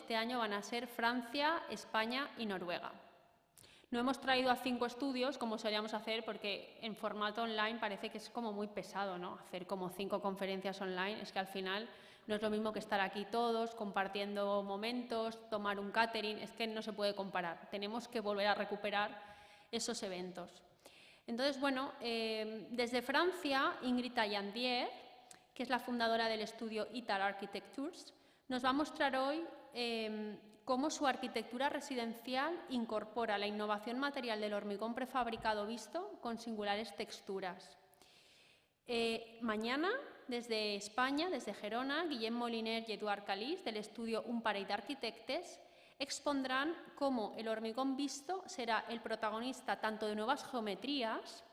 este año van a ser Francia, España y Noruega. No hemos traído a 5 estudios, como solíamos hacer, porque en formato online parece que es como muy pesado, ¿no? Hacer como 5 conferencias online, es que al final no es lo mismo que estar aquí todos, compartiendo momentos, tomar un catering, es que no se puede comparar. Tenemos que volver a recuperar esos eventos. Entonces, bueno, desde Francia, Ingrid Taillandier, que es la fundadora del estudio Ital Architectures, nos va a mostrar hoy cómo su arquitectura residencial incorpora la innovación material del hormigón prefabricado visto con singulares texturas. Mañana, desde España, desde Gerona, Guillem Moliner y Eduard Calís, del estudio Un Parell d'Arquitectes, expondrán cómo el hormigón visto será el protagonista tanto de nuevas geometrías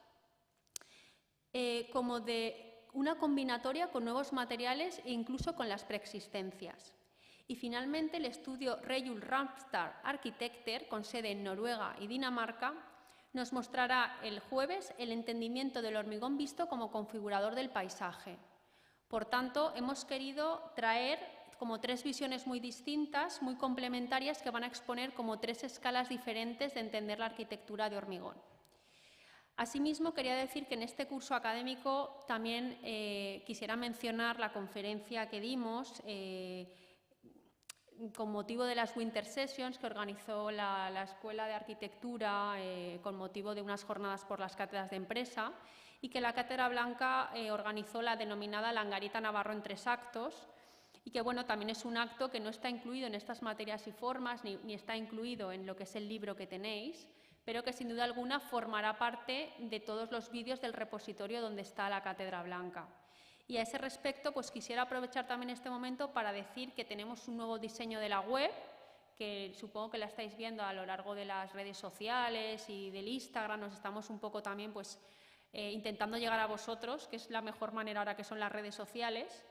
como de una combinatoria con nuevos materiales e incluso con las preexistencias. Y finalmente el estudio Rejul Ramstad Arkitekter, con sede en Noruega y Dinamarca, nos mostrará el jueves el entendimiento del hormigón visto como configurador del paisaje. Por tanto, hemos querido traer como 3 visiones muy distintas, muy complementarias, que van a exponer como 3 escalas diferentes de entender la arquitectura de hormigón. Asimismo, quería decir que en este curso académico también quisiera mencionar la conferencia que dimos con motivo de las Winter Sessions que organizó la Escuela de Arquitectura con motivo de unas jornadas por las cátedras de empresa y que la Cátedra Blanca organizó la denominada Langarita Navarro en 3 actos y que bueno, también es un acto que no está incluido en estas materias y formas ni está incluido en lo que es el libro que tenéis, pero que sin duda alguna formará parte de todos los vídeos del repositorio donde está la Cátedra Blanca. Y a ese respecto, pues quisiera aprovechar también este momento para decir que tenemos un nuevo diseño de la web, que supongo que la estáis viendo a lo largo de las redes sociales y del Instagram. Nos estamos un poco también pues, intentando llegar a vosotros, que es la mejor manera ahora que son las redes sociales,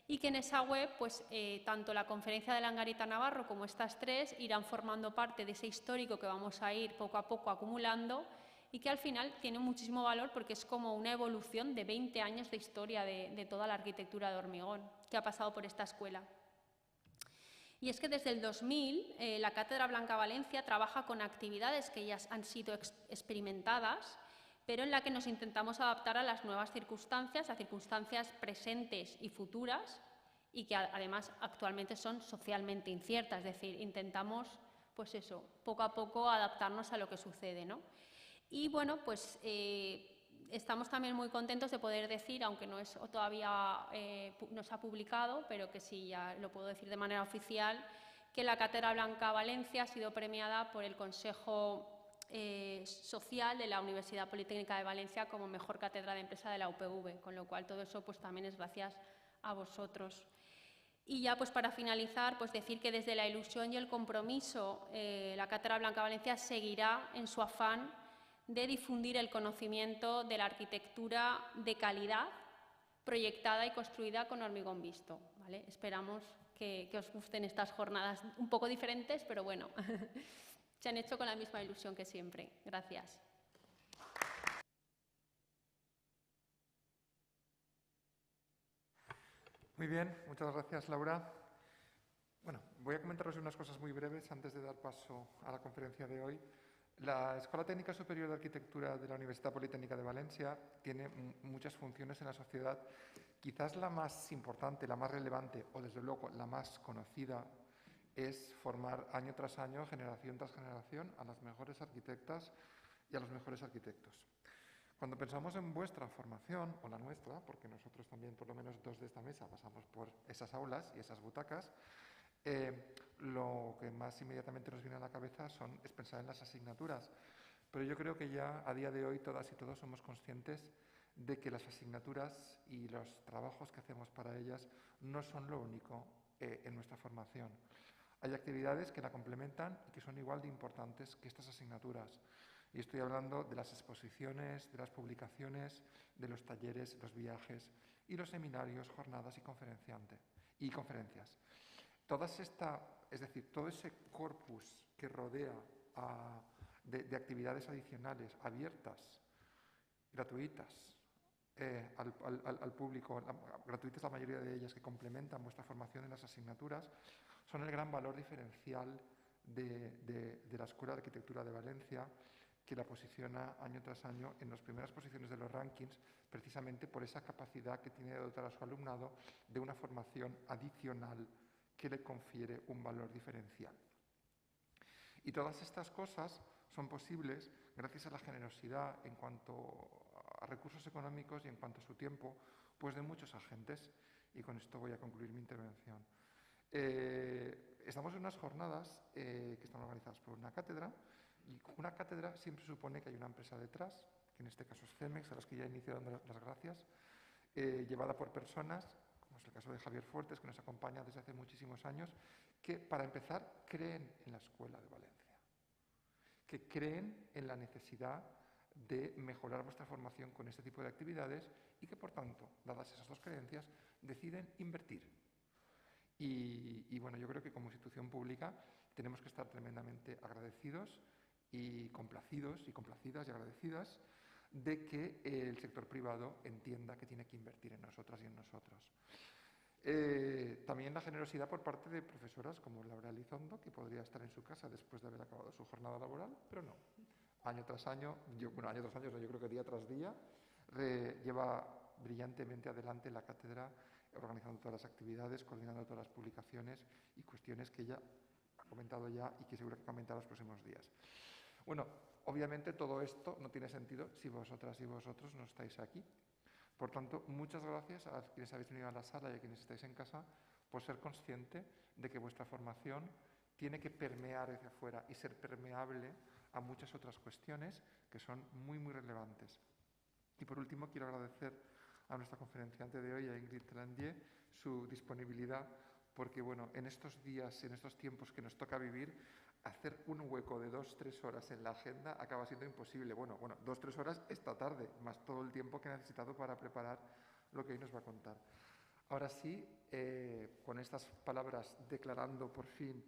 y que en esa web pues, tanto la conferencia de Langarita Navarro como estas 3 irán formando parte de ese histórico que vamos a ir poco a poco acumulando y que al final tiene muchísimo valor porque es como una evolución de 20 años de historia de toda la arquitectura de hormigón que ha pasado por esta escuela. Y es que desde el 2000 la Cátedra Blanca Valencia trabaja con actividades que ya han sido experimentadas, pero en la que nos intentamos adaptar a las nuevas circunstancias, a circunstancias presentes y futuras y que además actualmente son socialmente inciertas, es decir, intentamos pues eso, poco a poco adaptarnos a lo que sucede, ¿no? Y bueno, pues estamos también muy contentos de poder decir, aunque no es todavía no se ha publicado, pero que sí ya lo puedo decir de manera oficial, que la Cátedra Blanca Valencia ha sido premiada por el Consejo Social de la Universidad Politécnica de Valencia como mejor cátedra de empresa de la UPV, con lo cual todo eso pues también es gracias a vosotros. Y ya pues para finalizar, pues decir que desde la ilusión y el compromiso la Cátedra Blanca Valencia seguirá en su afán de difundir el conocimiento de la arquitectura de calidad proyectada y construida con hormigón visto, ¿vale? Esperamos que os gusten estas jornadas un poco diferentes, pero bueno, se han hecho con la misma ilusión que siempre. Gracias. Muy bien, muchas gracias, Laura. Bueno, voy a comentaros unas cosas muy breves antes de dar paso a la conferencia de hoy. La Escuela Técnica Superior de Arquitectura de la Universidad Politécnica de Valencia tiene muchas funciones en la sociedad. Quizás la más importante, la más relevante o desde luego la más conocida es formar año tras año, generación tras generación, a las mejores arquitectas y a los mejores arquitectos. Cuando pensamos en vuestra formación, o la nuestra, porque nosotros también, por lo menos 2 de esta mesa, pasamos por esas aulas y esas butacas, lo que más inmediatamente nos viene a la cabeza es pensar en las asignaturas. Pero yo creo que ya a día de hoy todas y todos somos conscientes de que las asignaturas y los trabajos que hacemos para ellas no son lo único en nuestra formación. Hay actividades que la complementan y que son igual de importantes que estas asignaturas. Y estoy hablando de las exposiciones, de las publicaciones, de los talleres, los viajes y los seminarios, jornadas y conferencias. Es decir, todo ese corpus que rodea de actividades adicionales, abiertas, gratuitas al público, gratuitas la mayoría de ellas, que complementan vuestra formación en las asignaturas, Son el gran valor diferencial de la Escuela de Arquitectura de Valencia, que la posiciona año tras año en las primeras posiciones de los rankings, precisamente por esa capacidad que tiene de dotar a su alumnado de una formación adicional que le confiere un valor diferencial. Y todas estas cosas son posibles gracias a la generosidad en cuanto a recursos económicos y en cuanto a su tiempo, pues de muchos agentes. Y con esto voy a concluir mi intervención. Estamos en unas jornadas que están organizadas por una cátedra, y una cátedra siempre supone que hay una empresa detrás, que en este caso es CEMEX, a las que ya inicio dando las gracias, llevada por personas, como es el caso de Javier Fuertes, que nos acompaña desde hace muchísimos años, que para empezar creen en la Escuela de Valencia, que creen en la necesidad de mejorar vuestra formación con este tipo de actividades y que, por tanto, dadas esas dos creencias, deciden invertir. Y bueno, yo creo que como institución pública tenemos que estar tremendamente agradecidos y complacidos y complacidas y agradecidas de que el sector privado entienda que tiene que invertir en nosotras y en nosotros. También la generosidad por parte de profesoras como Lizondo, que podría estar en su casa después de haber acabado su jornada laboral, pero no. Año tras año, yo creo que día tras día, lleva brillantemente adelante la cátedra, organizando todas las actividades, coordinando todas las publicaciones y cuestiones que ella ha comentado ya y que seguro que comentará los próximos días. Bueno, obviamente todo esto no tiene sentido si vosotras y vosotros no estáis aquí. Por tanto, muchas gracias a quienes habéis venido a la sala y a quienes estáis en casa por ser consciente de que vuestra formación tiene que permear hacia afuera y ser permeable a muchas otras cuestiones que son muy, muy relevantes. Y por último, quiero agradecer a nuestra conferenciante de hoy, a Ingrid, su disponibilidad, porque bueno, en estos días, en estos tiempos que nos toca vivir, hacer un hueco de 2-3 horas en la agenda acaba siendo imposible. Bueno, 2-3 horas esta tarde, más todo el tiempo que he necesitado para preparar lo que hoy nos va a contar. Ahora sí, con estas palabras declarando por fin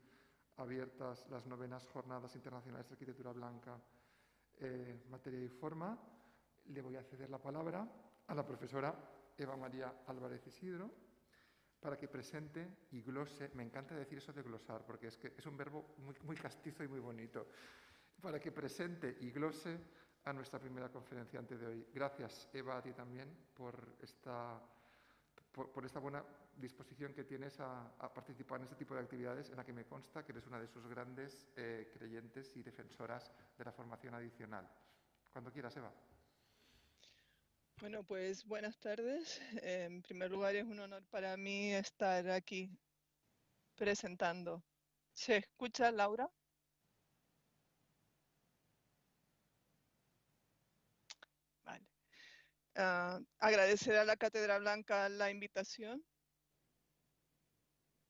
abiertas las 9ª Jornadas Internacionales de Arquitectura Blanca, Materia y Forma, le voy a ceder la palabra a la profesora Eva María Álvarez Isidro para que presente y glose, me encanta decir eso de glosar, porque es que es un verbo muy castizo y muy bonito, para que presente y glose a nuestra primera conferenciante de hoy. Gracias, Eva, a ti también por esta buena disposición que tienes a participar en este tipo de actividades, en la que me consta que eres una de sus grandes creyentes y defensoras de la formación adicional. Cuando quieras, Eva. Bueno, pues buenas tardes. En primer lugar, es un honor para mí estar aquí presentando. ¿Se escucha, Laura? Vale. Agradecer a la Cátedra Blanca la invitación.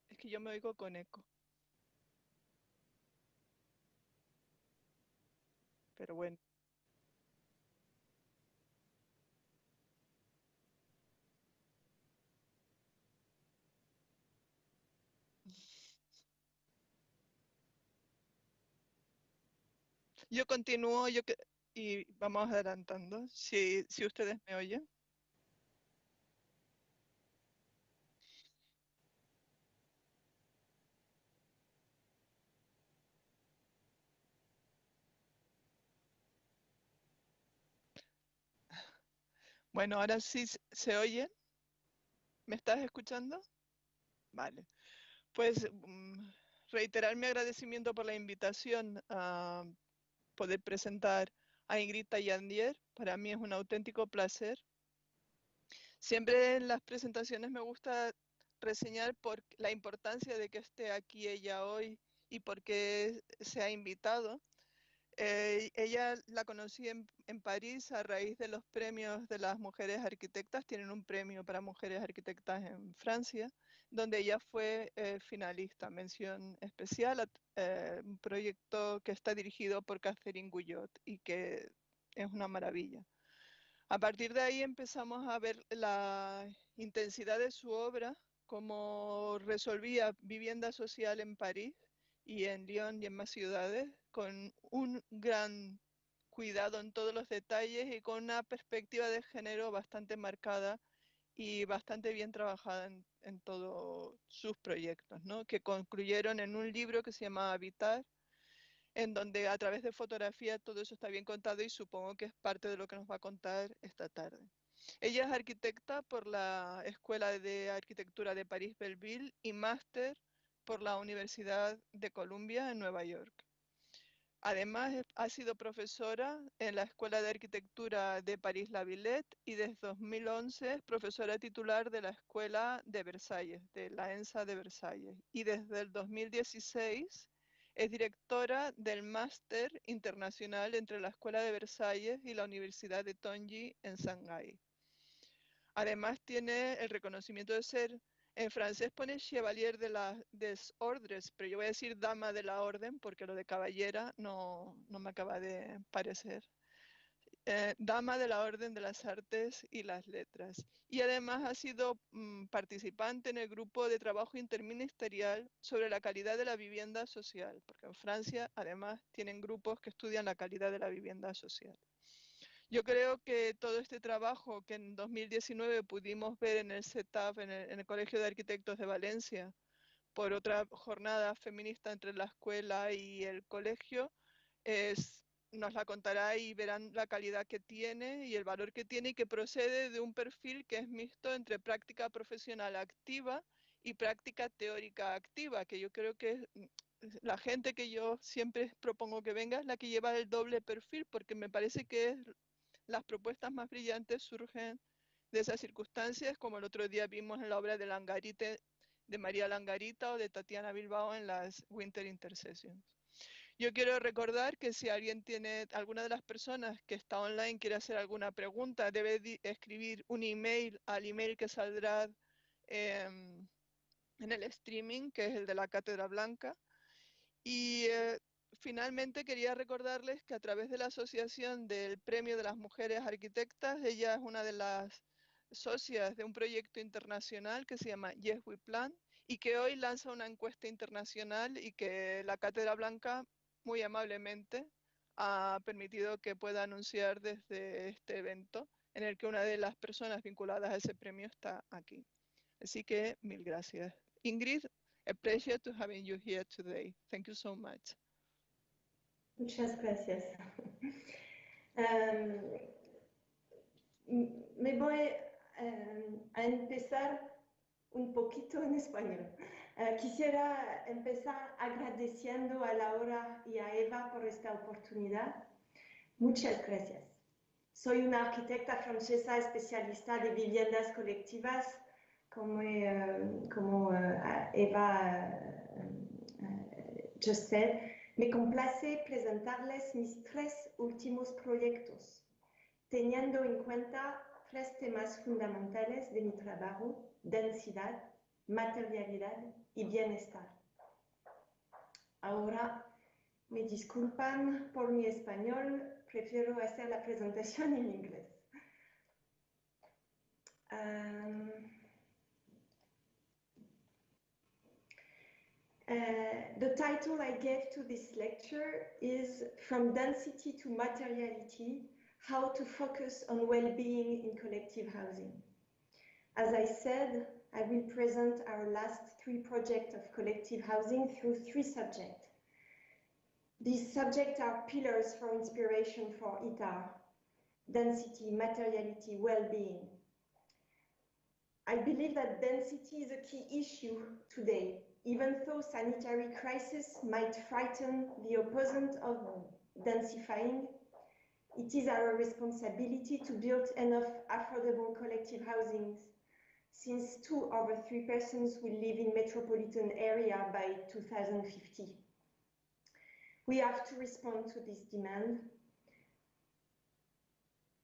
Es que yo me oigo con eco. Pero bueno. Yo continúo y vamos adelantando, si ustedes me oyen. Bueno, ahora sí se oyen. ¿Me estás escuchando? Vale. Pues reiterar mi agradecimiento por la invitación a poder presentar a Ingrid Taillandier. Para mí es un auténtico placer. Siempre en las presentaciones me gusta reseñar por la importancia de que esté aquí ella hoy y por qué se ha invitado. Ella la conocí en París a raíz de los premios de las mujeres arquitectas. Tienen un premio para mujeres arquitectas en Francia, donde ella fue finalista, mención especial, un proyecto que está dirigido por Catherine Guyot y que es una maravilla. A partir de ahí empezamos a ver la intensidad de su obra, cómo resolvía vivienda social en París y en Lyon y en más ciudades, con un gran cuidado en todos los detalles y con una perspectiva de género bastante marcada y bastante bien trabajada en todos sus proyectos, ¿no? Que concluyeron en un libro que se llama Habitar, en donde a través de fotografía todo eso está bien contado y supongo que es parte de lo que nos va a contar esta tarde. Ella es arquitecta por la Escuela de Arquitectura de París-Belleville y máster por la Universidad de Columbia en Nueva York. Además, ha sido profesora en la Escuela de Arquitectura de París-La Villette y desde 2011 es profesora titular de la Escuela de Versalles, de la ENSA de Versalles. Y desde el 2016 es directora del Máster Internacional entre la Escuela de Versalles y la Universidad de Tonji en Shanghái. Además tiene el reconocimiento de ser, en francés pone Chevalier des Ordres, pero yo voy a decir Dama de la Orden porque lo de caballera no me acaba de parecer. Dama de la Orden de las Artes y las Letras. Y además ha sido participante en el grupo de trabajo interministerial sobre la calidad de la vivienda social, porque en Francia además tienen grupos que estudian la calidad de la vivienda social. Yo creo que todo este trabajo que en 2019 pudimos ver en el CETAF, en el Colegio de Arquitectos de Valencia, por otra jornada feminista entre la escuela y el colegio, nos la contará y verán la calidad que tiene y el valor que tiene y que procede de un perfil que es mixto entre práctica profesional activa y práctica teórica activa, que yo creo que la gente que yo siempre propongo que venga es la que lleva el doble perfil, porque me parece que las propuestas más brillantes surgen de esas circunstancias, como el otro día vimos en la obra de Langarite, de María Langarita o de Tatiana Bilbao en las Winter Intersessions. Yo quiero recordar que si alguien tiene, alguna de las personas que está online quiere hacer alguna pregunta, debe escribir un email al email que saldrá en el streaming, que es el de la Cátedra Blanca. Y finalmente quería recordarles que a través de la Asociación del Premio de las Mujeres Arquitectas, ella es una de las socias de un proyecto internacional que se llama Yes We Plan y que hoy lanza una encuesta internacional y que la Cátedra Blanca muy amablemente ha permitido que pueda anunciar desde este evento en el que una de las personas vinculadas a ese premio está aquí. Así que mil gracias. Ingrid, a pleasure to having you here today. Thank you so much. Muchas gracias. Me voy a empezar un poquito en español. Quisiera empezar agradeciendo a Laura y a Eva por esta oportunidad. Muchas gracias. Soy una arquitecta francesa especialista de viviendas colectivas, como Eva just said. Me complace presentarles mis 3 últimos proyectos, teniendo en cuenta 3 temas fundamentales de mi trabajo: densidad, materialidad y bienestar. Ahora, me disculpan por mi español, prefiero hacer la presentación en inglés. The title I gave to this lecture is From Density to Materiality, How to Focus on Well-Being in Collective Housing. As I said, I will present our last 3 projects of collective housing through 3 subjects. These subjects are pillars for inspiration for ITAR: density, materiality, well-being. I believe that density is a key issue today, even though sanitary crisis might frighten the opponent of densifying. It is our responsibility to build enough affordable collective housings, since 2 over 3 persons will live in metropolitan area by 2050. We have to respond to this demand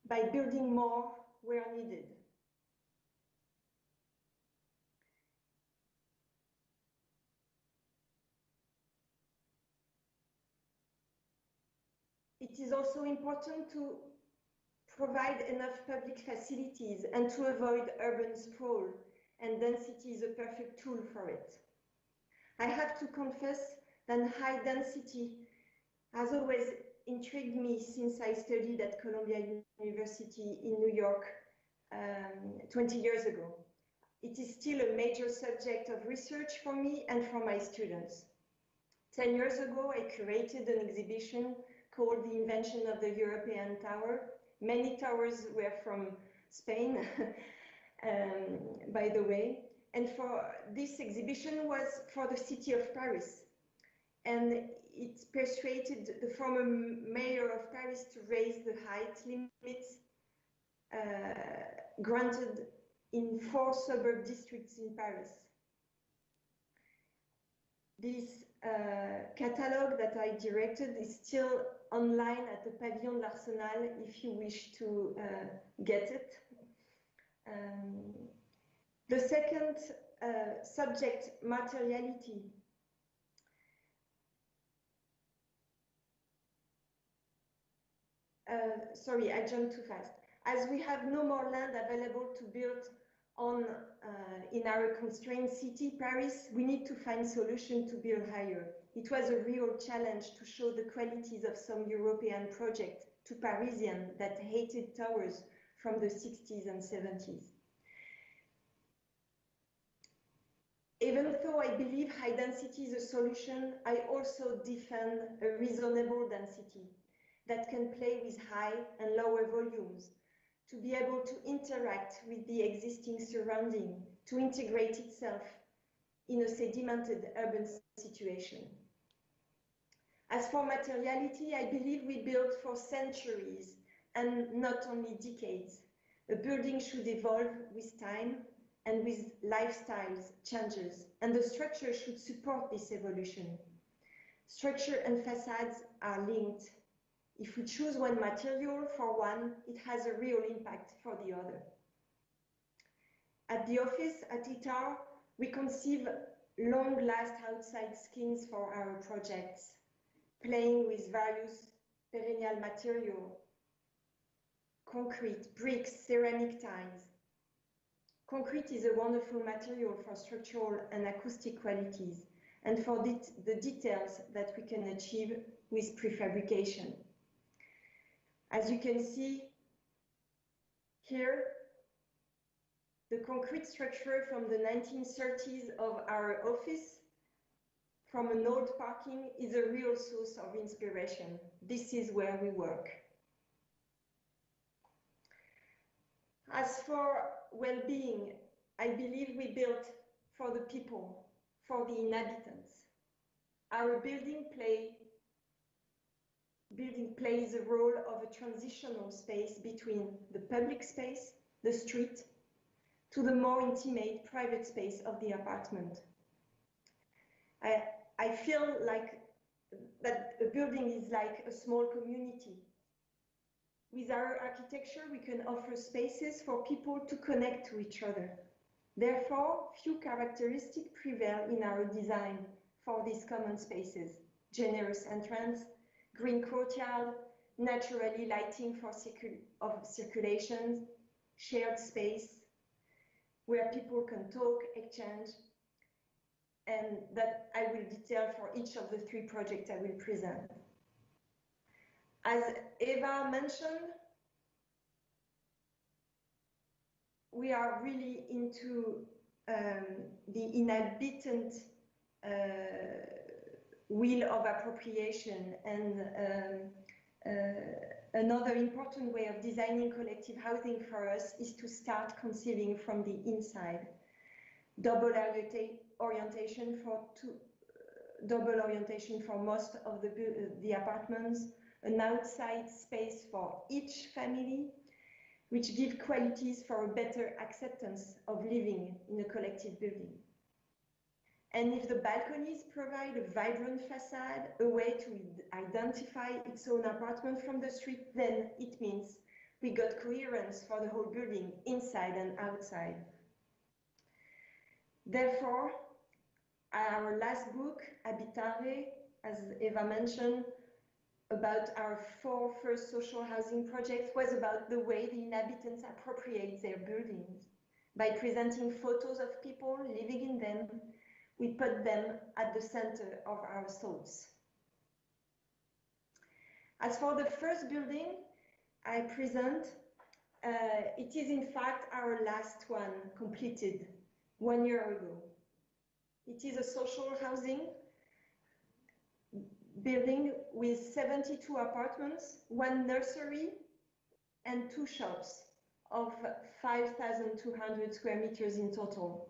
by building more where needed. It is also important to provide enough public facilities and to avoid urban sprawl, and density is a perfect tool for it. I have to confess that high density has always intrigued me since I studied at Columbia University in New York 20 years ago. It is still a major subject of research for me and for my students. 10 years ago, I curated an exhibition called The Invention of the European Tower. Many towers were from Spain, by the way. And for this exhibition was for the city of Paris. And it persuaded the former mayor of Paris to raise the height limits granted in 4 suburb districts in Paris. This catalog that I directed is still online at the Pavillon de l'Arsenal if you wish to get it. The second subject, materiality. Sorry, I jumped too fast. As we have no more land available to build on in our constrained city, Paris, we need to find solutions to build higher. It was a real challenge to show the qualities of some European projects to Parisians that hated towers from the 60s and 70s. Even though I believe high density is a solution, I also defend a reasonable density that can play with high and lower volumes, to be able to interact with the existing surrounding, to integrate itself in a sedimented urban situation. As for materiality, I believe we built for centuries and not only decades. A building should evolve with time and with lifestyles changes, and the structure should support this evolution. Structure and facades are linked. If we choose one material for one, it has a real impact for the other. At the office, at ITAR, we conceive long-last outside skins for our projects, playing with various perennial material, concrete, bricks, ceramic tiles. Concrete is a wonderful material for structural and acoustic qualities and for the details that we can achieve with prefabrication. As you can see here, the concrete structure from the 1930s of our office from an old parking is a real source of inspiration. This is where we work. As for well-being, I believe we built for the people, for the inhabitants. Our building plays a role of a transitional space between the public space, the street, to the more intimate private space of the apartment. I feel like that a building is like a small community. With our architecture, we can offer spaces for people to connect to each other. Therefore, few characteristics prevail in our design for these common spaces: generous entrance, green courtyard, naturally lighting for circulation, shared space where people can talk, exchange, and that I will detail for each of the 3 projects I will present. As Eva mentioned, we are really into the inhabitant wheel of appropriation, and another important way of designing collective housing for us is to start conceiving from the inside. Double orientation for most of the apartments, an outside space for each family, which give qualities for a better acceptance of living in a collective building. And if the balconies provide a vibrant facade, a way to identify its own apartment from the street, then it means we got coherence for the whole building, inside and outside. Therefore, our last book, Apertura, as Eva mentioned, about our 4 first social housing projects, was about the way the inhabitants appropriate their buildings. By presenting photos of people living in them, we put them at the center of our thoughts. As for the first building I present, it is in fact our last one completed 1 year ago. It is a social housing building with 72 apartments, 1 nursery, and 2 shops of 5,200 square meters in total.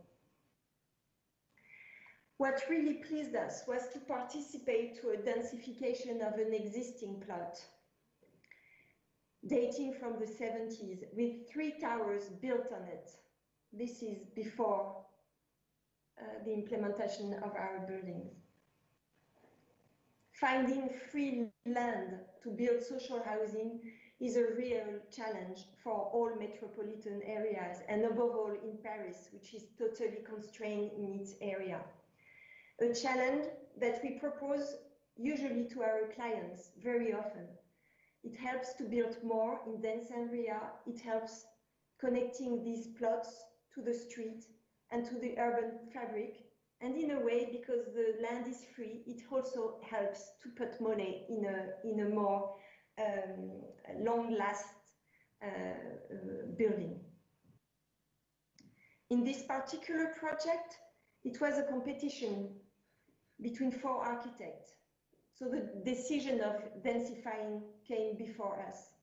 What really pleased us was to participate to a densification of an existing plot dating from the 70s with 3 towers built on it. This is before the implementation of our buildings. Finding free land to build social housing is a real challenge for all metropolitan areas, and above all in Paris, which is totally constrained in its area. A challenge that we propose usually to our clients very often. It helps to build more in dense area. It helps connecting these plots to the street and to the urban fabric. And in a way, because the land is free, it also helps to put money in a more long-last building. In this particular project, it was a competition between 4 architects. So the decision of densifying came before us.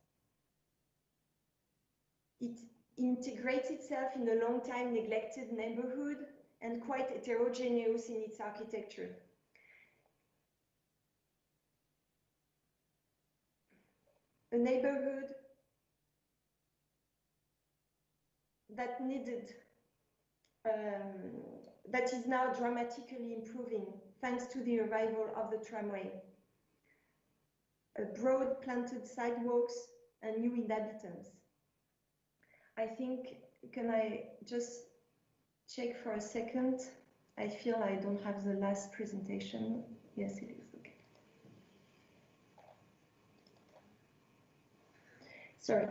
It integrates itself in a long time neglected neighborhood and quite heterogeneous in its architecture. A neighborhood that needed, that is now dramatically improving thanks to the arrival of the tramway. Broad planted sidewalks and new inhabitants. I think, can I just check for a second? I feel I don't have the last presentation. Yes, it is, okay. Sorry.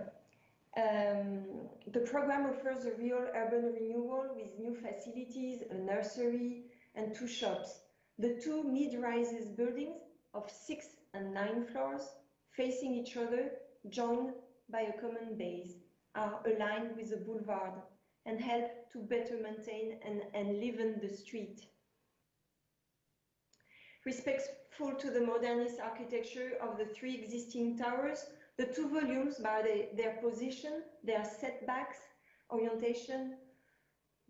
The program offers a real urban renewal with new facilities, a nursery, and 2 shops. The 2 mid-rises buildings of 6 and 9 floors, facing each other, joined by a common base, are aligned with the boulevard and help to better maintain and enliven the street. Respectful to the modernist architecture of the 3 existing towers, the 2 volumes, by their position, their setbacks,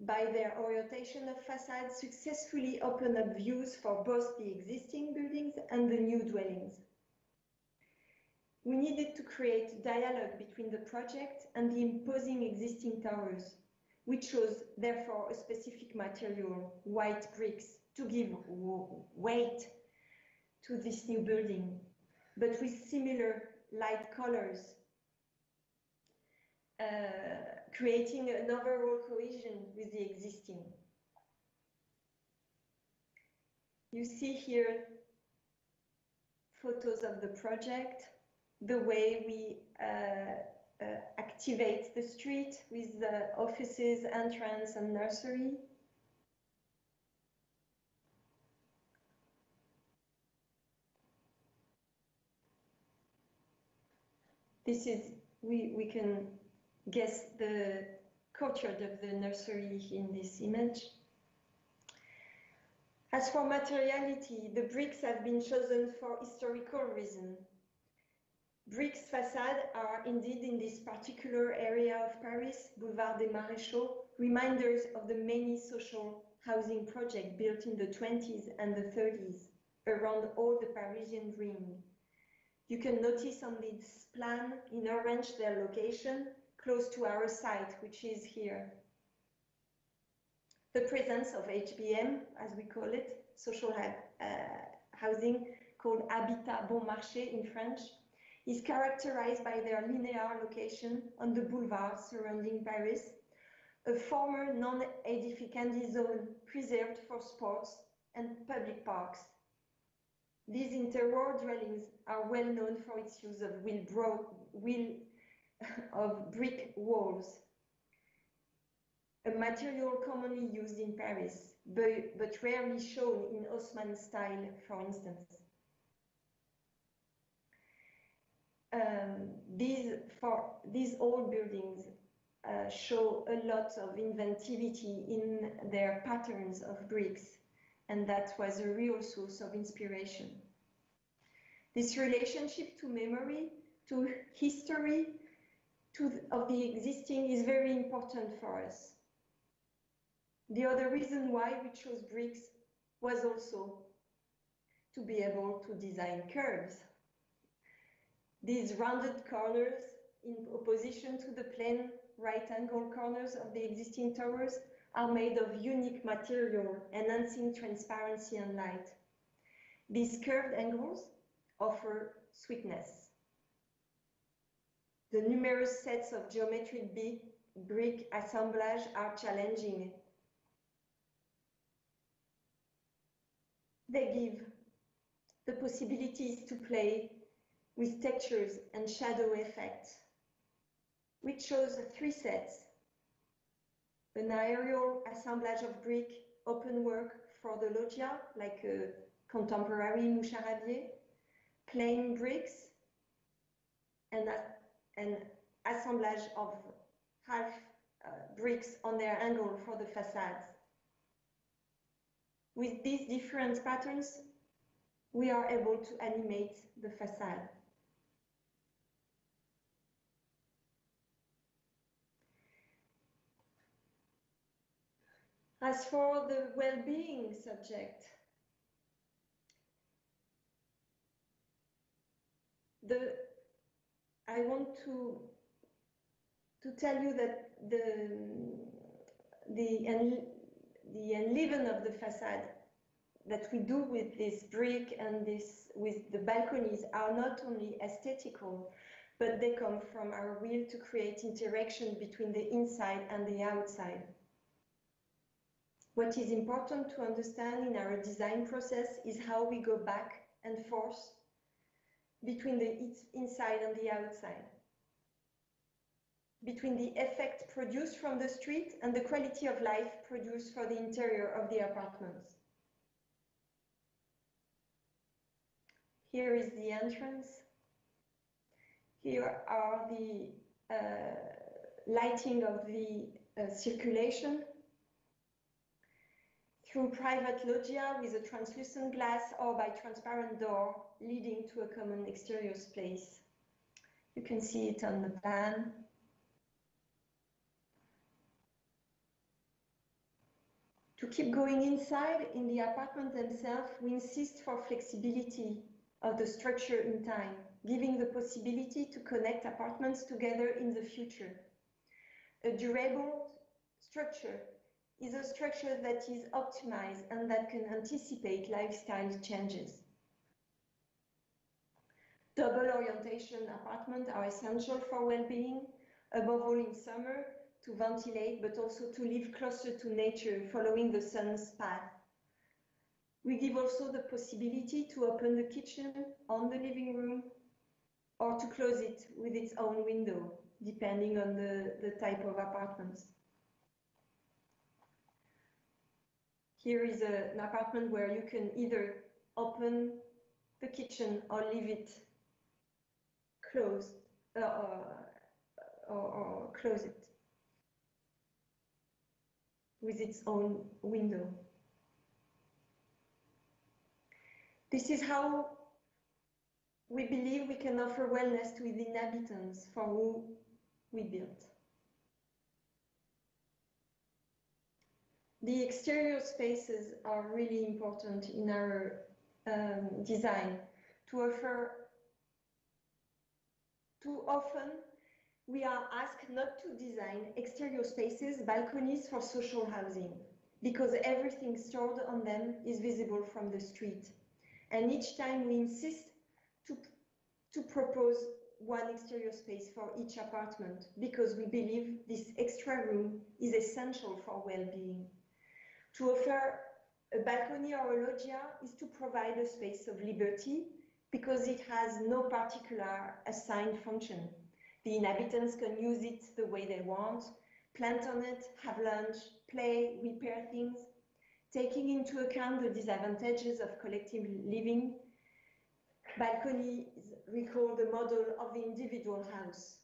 by their orientation of facades, successfully open up views for both the existing buildings and the new dwellings. We needed to create dialogue between the project and the imposing existing towers. We chose, therefore, a specific material, white bricks, to give weight to this new building, but with similar light colors, creating an overall cohesion with the existing. You see here photos of the project, the way we activate the street with the offices, entrance, and nursery. This is, we can guess the courtyard of the nursery in this image. As for materiality, the bricks have been chosen for historical reason. Bricks facades are indeed in this particular area of Paris, Boulevard des Maréchaux, reminders of the many social housing projects built in the 20s and the 30s around all the Parisian ring. You can notice on this plan in orange their location, close to our site, which is here. The presence of HBM, as we call it, social housing, called Habitat Bon Marché in French, is characterized by their linear location on the boulevard surrounding Paris, a former non-edificandi zone preserved for sports and public parks. These interwar dwellings are well known for its use of brick walls, a material commonly used in Paris, but rarely shown in Haussmann style, for instance. these old buildings show a lot of inventivity in their patterns of bricks, and that was a real source of inspiration. This relationship to memory, to history, of the existing is very important for us. The other reason why we chose bricks was also to be able to design curves. These rounded corners, in opposition to the plain right-angle corners of the existing towers, are made of unique material, enhancing transparency and light. These curved angles offer sweetness. The numerous sets of geometric brick assemblage are challenging. They give the possibilities to play with textures and shadow effects. We chose 3 sets: an aerial assemblage of brick, open work for the loggia, like a contemporary moucharabier, plain bricks, and an assemblage of half bricks on their angle for the facades. With these different patterns, we are able to animate the facade. As for the well-being subject, I want to tell you that the enliven of the facade that we do with this brick and with the balconies are not only aesthetical, but they come from our will to create interaction between the inside and the outside. What is important to understand in our design process is how we go back and forth between the inside and the outside, between the effect produced from the street and the quality of life produced for the interior of the apartments. Here is the entrance. Here are the lighting of the circulation through private loggia with a translucent glass or by transparent door leading to a common exterior space. You can see it on the plan. To keep going inside, in the apartment themselves, we insist for flexibility of the structure in time, giving the possibility to connect apartments together in the future. A durable structure is a structure that is optimized and that can anticipate lifestyle changes. Double orientation apartments are essential for well-being, above all in summer, to ventilate, but also to live closer to nature, following the sun's path. We give also the possibility to open the kitchen on the living room or to close it with its own window, depending on the type of apartments. Here is an apartment where you can either open the kitchen or leave it closed or close it with its own window. This is how we believe we can offer wellness to the inhabitants for whom we built. The exterior spaces are really important in our design. Too often, we are asked not to design exterior spaces, balconies for social housing, because everything stored on them is visible from the street. And each time we insist to propose one exterior space for each apartment, because we believe this extra room is essential for well-being. To offer a balcony or a loggia is to provide a space of liberty, because it has no particular assigned function. The inhabitants can use it the way they want, plant on it, have lunch, play, repair things, taking into account the disadvantages of collective living. balconies recall the model of the individual house.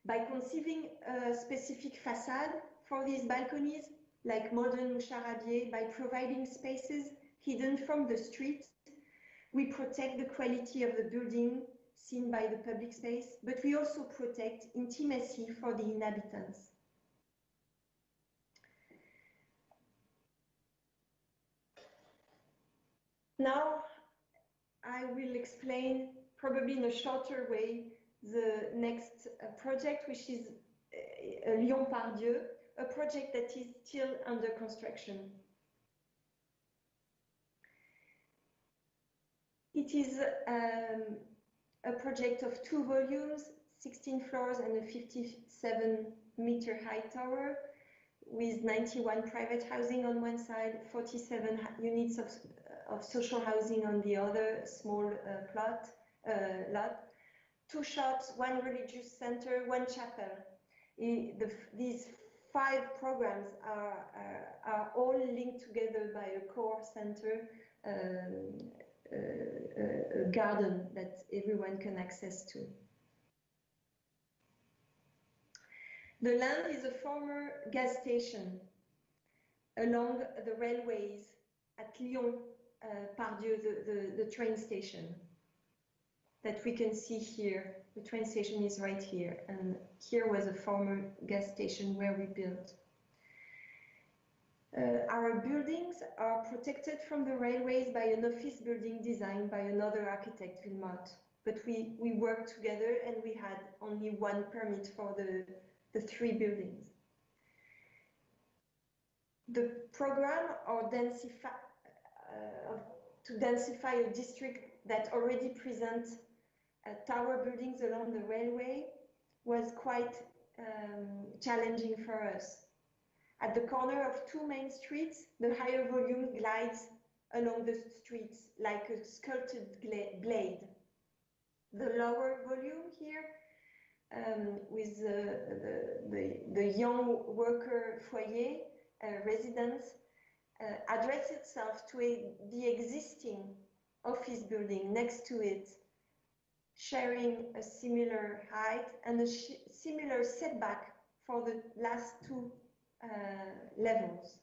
By conceiving a specific facade for these balconies, like modern moucharabier, by providing spaces hidden from the street, we protect the quality of the building seen by the public space, but we also protect intimacy for the inhabitants. Now, I will explain, probably in a shorter way, the next project, which is Lyon-Pardieu, a project that is still under construction. It is a project of 2 volumes, 16 floors and a 57-meter high tower, with 91 private housing on one side, 47 units of social housing on the other, small lot, 2 shops, 1 religious center, 1 chapel. These 5 programs are all linked together by a core center, a garden that everyone can access to. The land is a former gas station along the railways at Lyon, Pardieu, the train station that we can see here. The train station is right here, and here was a former gas station where we built. Our buildings are protected from the railways by an office building designed by another architect, Wilmot. But we worked together, and we had only 1 permit for the 3 buildings. The program to densify a district that already presents tower buildings along the railway was quite challenging for us. At the corner of 2 main streets, the higher volume glides along the streets like a sculpted blade. The lower volume here, with the young worker foyer residence, addresses itself to the existing office building next to it, sharing a similar height and a similar setback for the last 2 levels.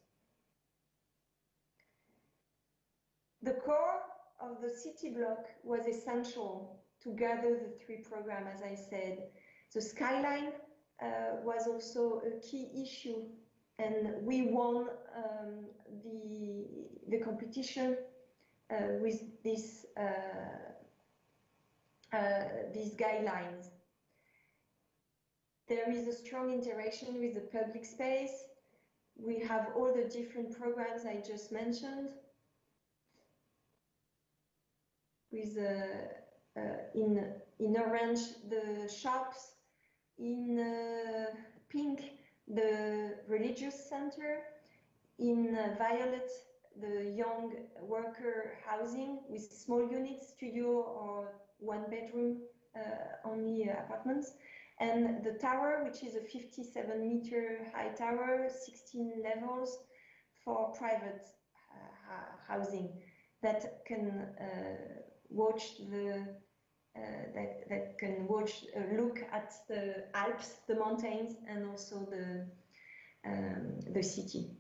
The core of the city block was essential to gather the 3 programs, as I said. The skyline was also a key issue, and we won the competition with these guidelines. There is a strong interaction with the public space. We have all the different programs I just mentioned. With in orange the shops, in pink the religious center, in violet the young worker housing with small units, studio or 1-bedroom only apartments, and the tower, which is a 57-meter high tower, 16 levels for private housing that can watch look at the Alps, the mountains, and also the city.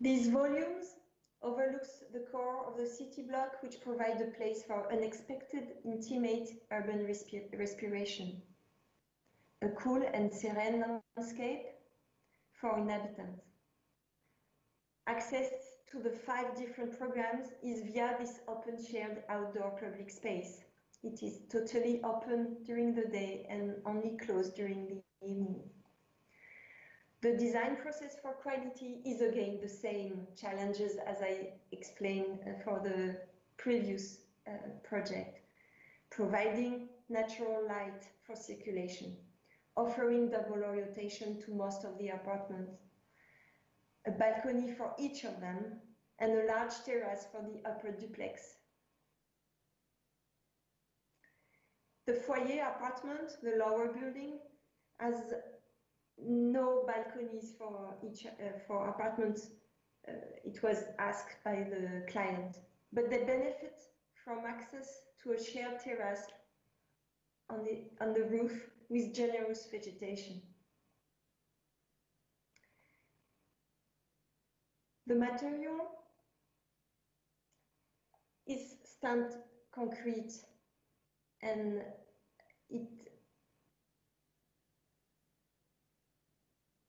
These volumes overlooks the core of the city block, which provide a place for unexpected, intimate urban respiration, a cool and serene landscape for inhabitants. Access to the 5 different programs is via this open shared outdoor public space. It is totally open during the day and only closed during the evening. The design process for quality is again the same challenges as I explained for the previous project. Providing natural light for circulation, offering double orientation to most of the apartments, a balcony for each of them, and a large terrace for the upper duplex. The foyer apartment, the lower building, has no balconies for apartments it was asked by the client. But they benefit from access to a shared terrace on the roof with generous vegetation. The material is stamped concrete, and it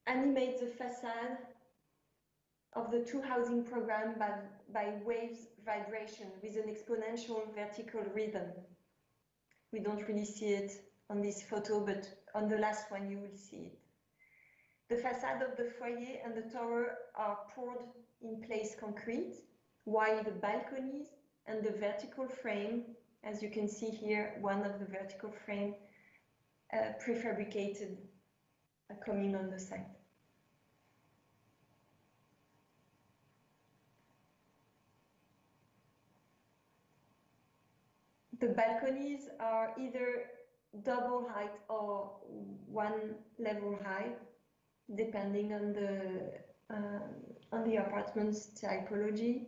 animates the facade of the two housing program by waves vibration with an exponential vertical rhythm. We don't really see it on this photo, but on the last one you will see it. The facade of the foyer and the tower are poured in place concrete, while the balconies and the vertical frame, as you can see here, one of the vertical frame prefabricated coming on the side. The balconies are either double height or one level high, depending on the apartment's typology.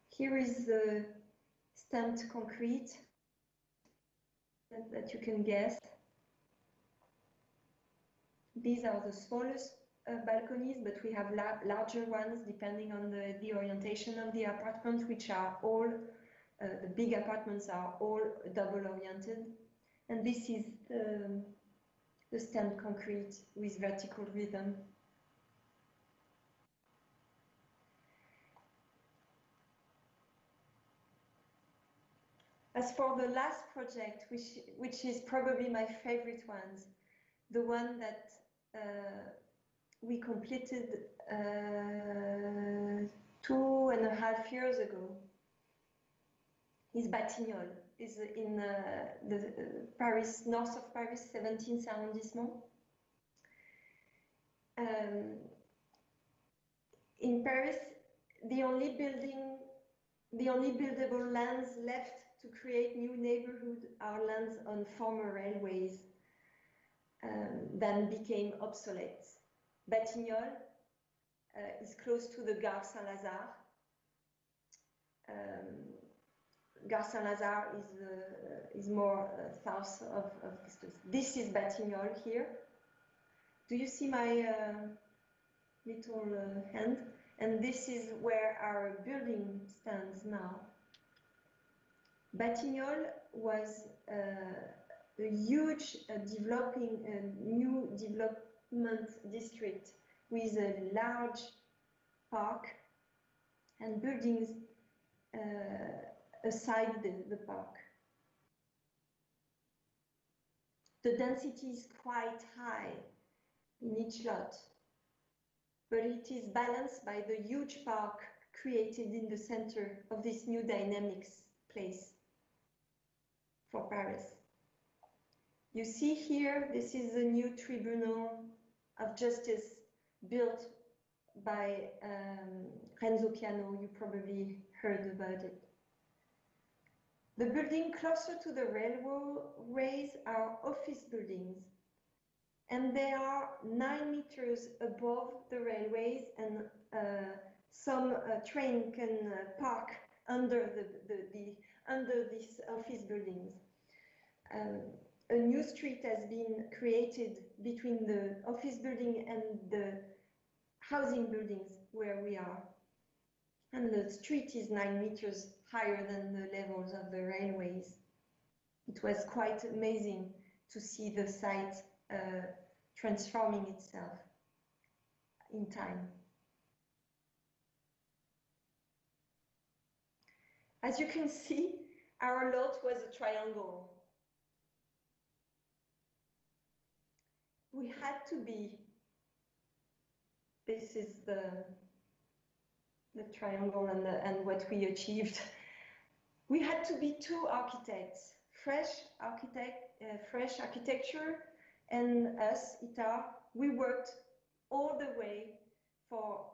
Here is the stamped concrete that you can guess. These are the smallest balconies, but we have larger ones depending on the orientation of the apartment, which are all, the big apartments are all double oriented. And this is the stamped concrete with vertical rhythm. As for the last project, which is probably my favorite one, the one that we completed 2.5 years ago, is Batignolles, is in the Paris, north of Paris, 17th arrondissement. In Paris, the only buildable lands left to create new neighborhood are lands on former railways then became obsolete. Batignolles is close to the Gare Saint-Lazare. Gare Saint-Lazare is more south of this place. This is Batignolles here. Do you see my little hand? And this is where our building stands now. Batignolles was a huge new development district with a large park and buildings aside the park. The density is quite high in each lot, but it is balanced by the huge park created in the center of this new dynamics place for Paris. You see here, this is the new Tribunal of Justice built by Renzo Piano. You probably heard about it. The building closer to the railways are office buildings, and they are 9 meters above the railways, and some train can park under under these office buildings. A new street has been created between the office building and the housing buildings where we are. And the street is 9 meters higher than the levels of the railways. It was quite amazing to see the site transforming itself in time. As you can see, our lot was a triangle. We had to be, this is the triangle and what we achieved. We had to be 2 architects, fresh architecture, and us, ITA. We worked all the way for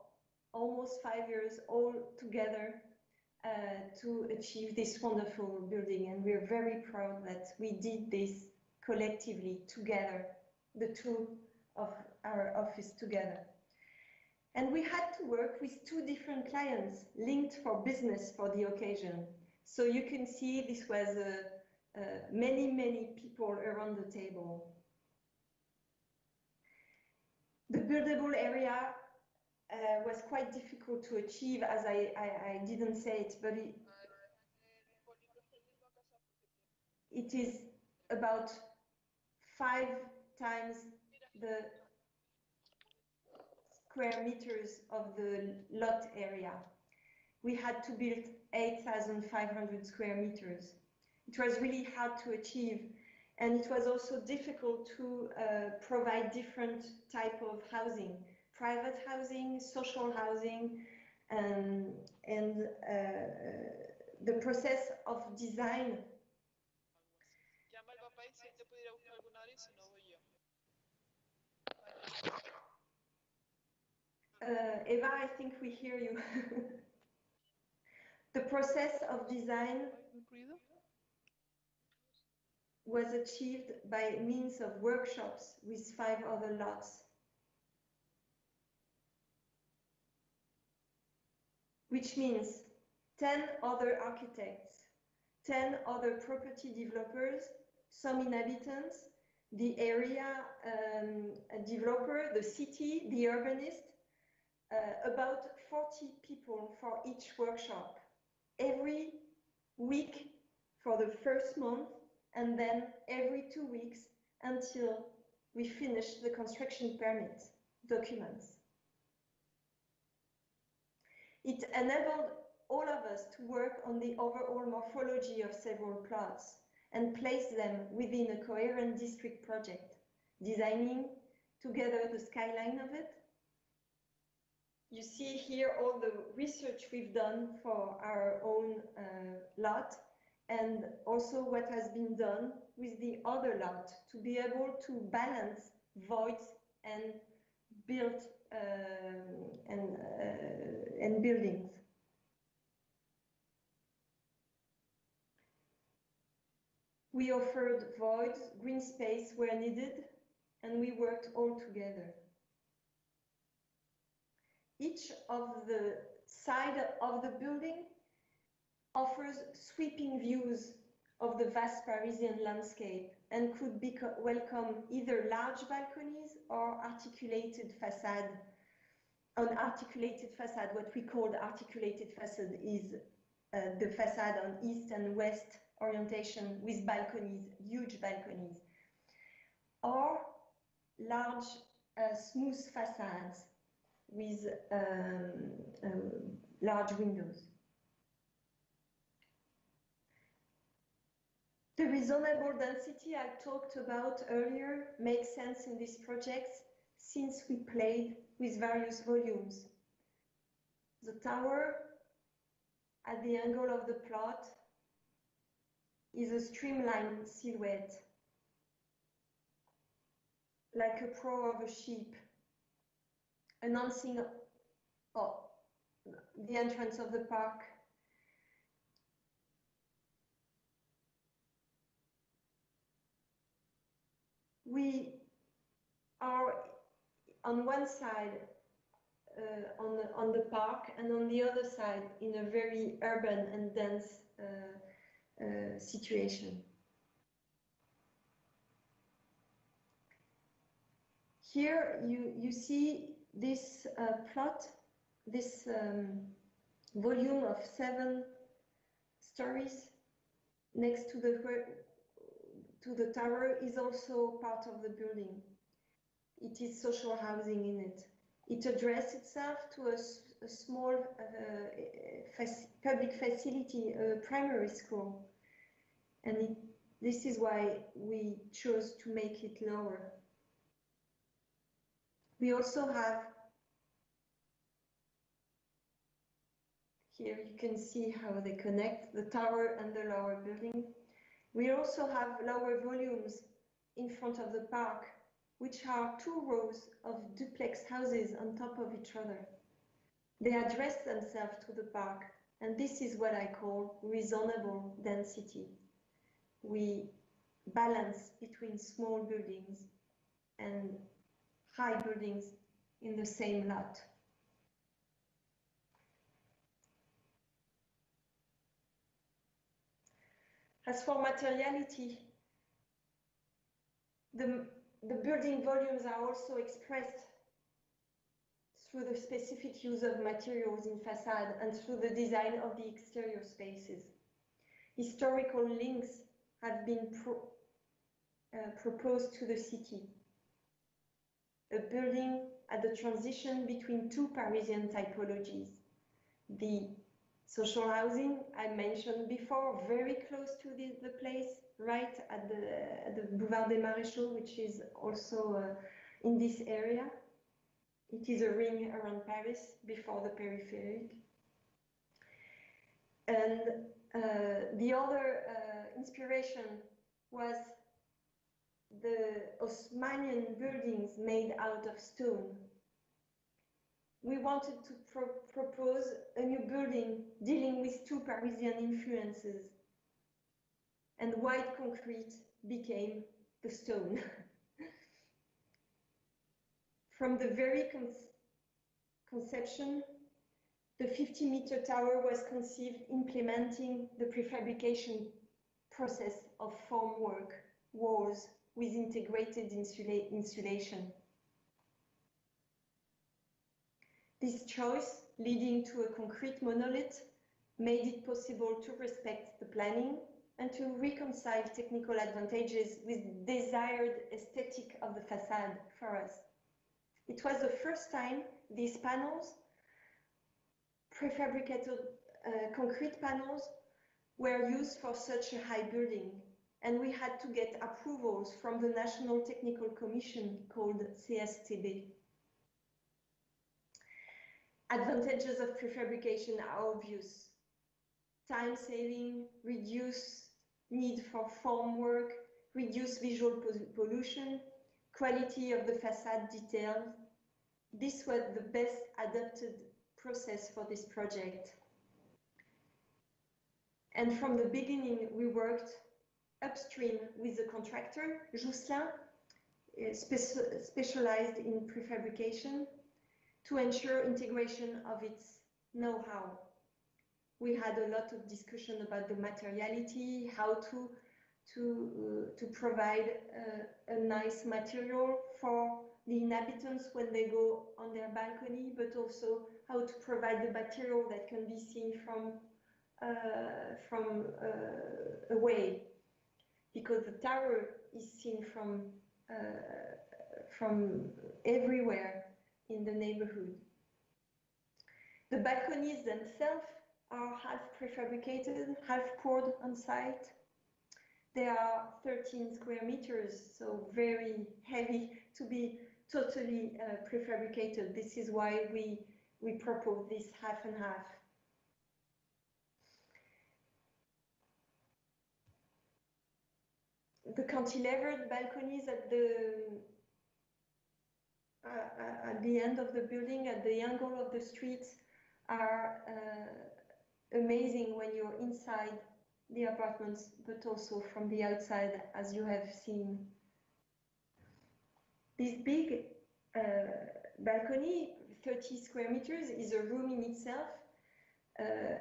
almost 5 years all together to achieve this wonderful building, and we're very proud that we did this collectively together, the 2 of our office together. And we had to work with 2 different clients linked for business for the occasion. So you can see this was many people around the table. The buildable area was quite difficult to achieve, as I didn't say it, but it is about 5 times the square meters of the lot area. We had to build 8,500 square meters. It was really hard to achieve, and it was also difficult to provide different type of housing, private housing, social housing, and the process of design. Eva, I think we hear you. The process of design was achieved by means of workshops with 5 other lots, which means 10 other architects, 10 other property developers, some inhabitants, the area developer, the city, the urbanist, about 40 people for each workshop, every week for the first month, and then every 2 weeks until we finish the construction permit documents. It enabled all of us to work on the overall morphology of several plots and place them within a coherent district project, designing together the skyline of it. You see here all the research we've done for our own lot, and also what has been done with the other lot to be able to balance voids and build and buildings. We offered voids, green space where needed, and we worked all together. Each of the side of the building offers sweeping views of the vast Parisian landscape and could welcome either large balconies or articulated facade. An articulated facade, what we call the articulated facade, is the facade on east and west orientation with balconies, huge balconies, or large smooth facades with large windows. The reasonable density I talked about earlier makes sense in these projects since we played with various volumes. The tower at the angle of the plot is a streamlined silhouette, like a prow of a sheep, announcing the entrance of the park. We are on one side on the park, and on the other side in a very urban and dense situation. Here you see this plot, this volume of 7 stories next to the tower is also part of the building. It is social housing in it. It addressed itself to a small public facility, a primary school. And this is why we chose to make it lower. We also have, here you can see how they connect, the tower and the lower building. We also have lower volumes in front of the park, which are 2 rows of duplex houses on top of each other. They address themselves to the park, and this is what I call reasonable density. We balance between small buildings and high buildings in the same lot. As for materiality, the building volumes are also expressed through the specific use of materials in facade and through the design of the exterior spaces. Historical links have been proposed to the city. A building at the transition between two Parisian typologies. The social housing I mentioned before, very close to the place, right at the Boulevard des Maréchaux, which is also in this area. It is a ring around Paris before the peripheric. And the other inspiration was the Osmanian buildings made out of stone. We wanted to propose a new building dealing with two Parisian influences, and white concrete became the stone. From the very conception, the 50-meter tower was conceived implementing the prefabrication process of formwork walls with integrated insulation. This choice, leading to a concrete monolith, made it possible to respect the planning and to reconcile technical advantages with the desired aesthetic of the facade for us. It was the first time these panels, prefabricated concrete panels, were used for such a high building, and we had to get approvals from the National Technical Commission called CSTB. Advantages of prefabrication are obvious. Time saving, reduced need for formwork, reduced visual pollution, quality of the facade detail. This was the best adapted process for this project. And from the beginning, we worked upstream with the contractor, Jousselin, specialized in prefabrication, to ensure integration of its know-how. We had a lot of discussion about the materiality, how to provide a nice material for the inhabitants when they go on their balcony, but also how to provide the material that can be seen from away, because the tower is seen from everywhere in the neighborhood. The balconies themselves are half prefabricated, half poured on site. They are 13 square meters, so very heavy to be totally prefabricated. This is why we propose this half and half. The cantilevered balconies at the end of the building, at the angle of the streets, are amazing when you're inside the apartments, but also from the outside, as you have seen. This big balcony, 30 square meters, is a room in itself.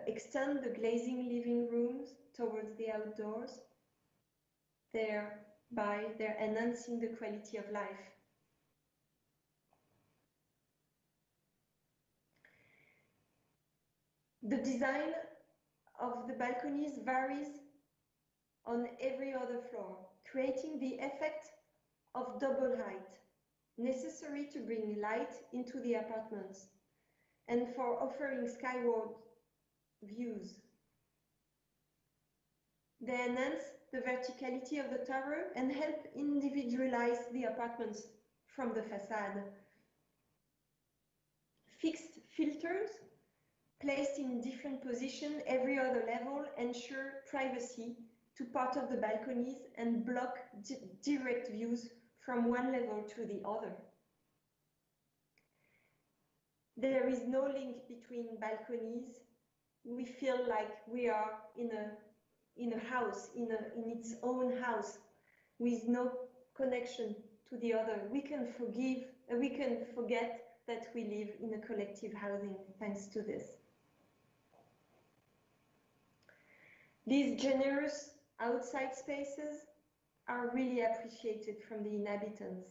Extend the glazing living rooms towards the outdoors. Thereby, they're enhancing the quality of life. The design of the balconies varies on every other floor, creating the effect of double height, necessary to bring light into the apartments and for offering skyward views. They enhance the verticality of the tower and help individualize the apartments from the facade. Fixed filters placed in different positions every other level ensure privacy to part of the balconies and block direct views from one level to the other. There is no link between balconies. We feel like we are in a house, in its own house, with no connection to the other. We can forget that we live in a collective housing thanks to this. These generous outside spaces are really appreciated from the inhabitants.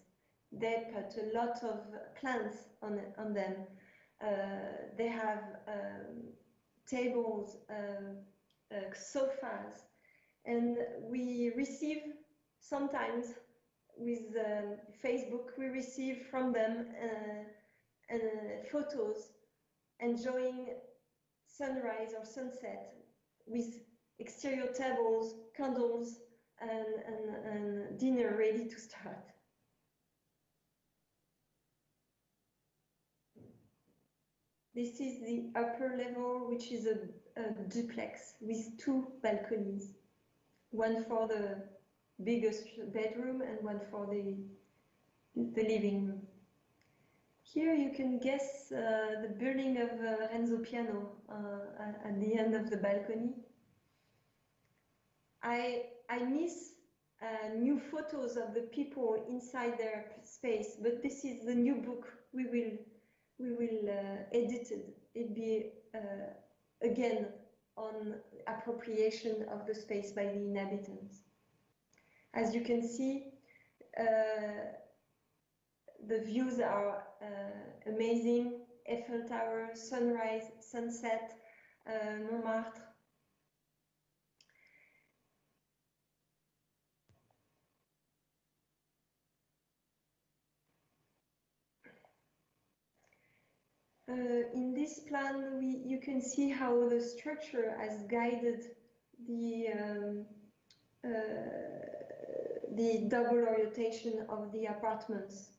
They put a lot of plants on them. They have tables, sofas, and we receive sometimes with Facebook, we receive from them photos enjoying sunrise or sunset with exterior tables, candles, and dinner ready to start. This is the upper level, which is a duplex with 2 balconies, one for the biggest bedroom and one for the living room. Here you can guess the building of Renzo Piano at the end of the balcony. I miss new photos of the people inside their space, but this is the new book we will edit it. It'll be again on appropriation of the space by the inhabitants. As you can see, the views are amazing. Eiffel Tower, sunrise, sunset, Montmartre. In this plan, you can see how the structure has guided the double orientation of the apartments.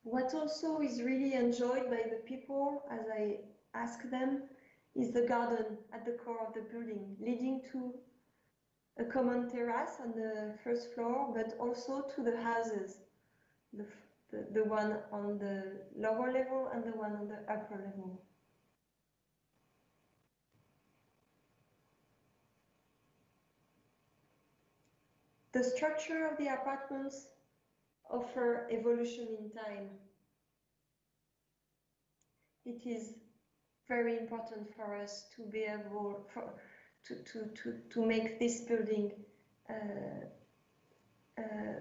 What also is really enjoyed by the people, as I ask them, is the garden at the core of the building, leading to a common terrace on the first floor, but also to the houses, the one on the lower level and the one on the upper level. The structure of the apartments offer evolution in time. It is very important for us to be able to make this building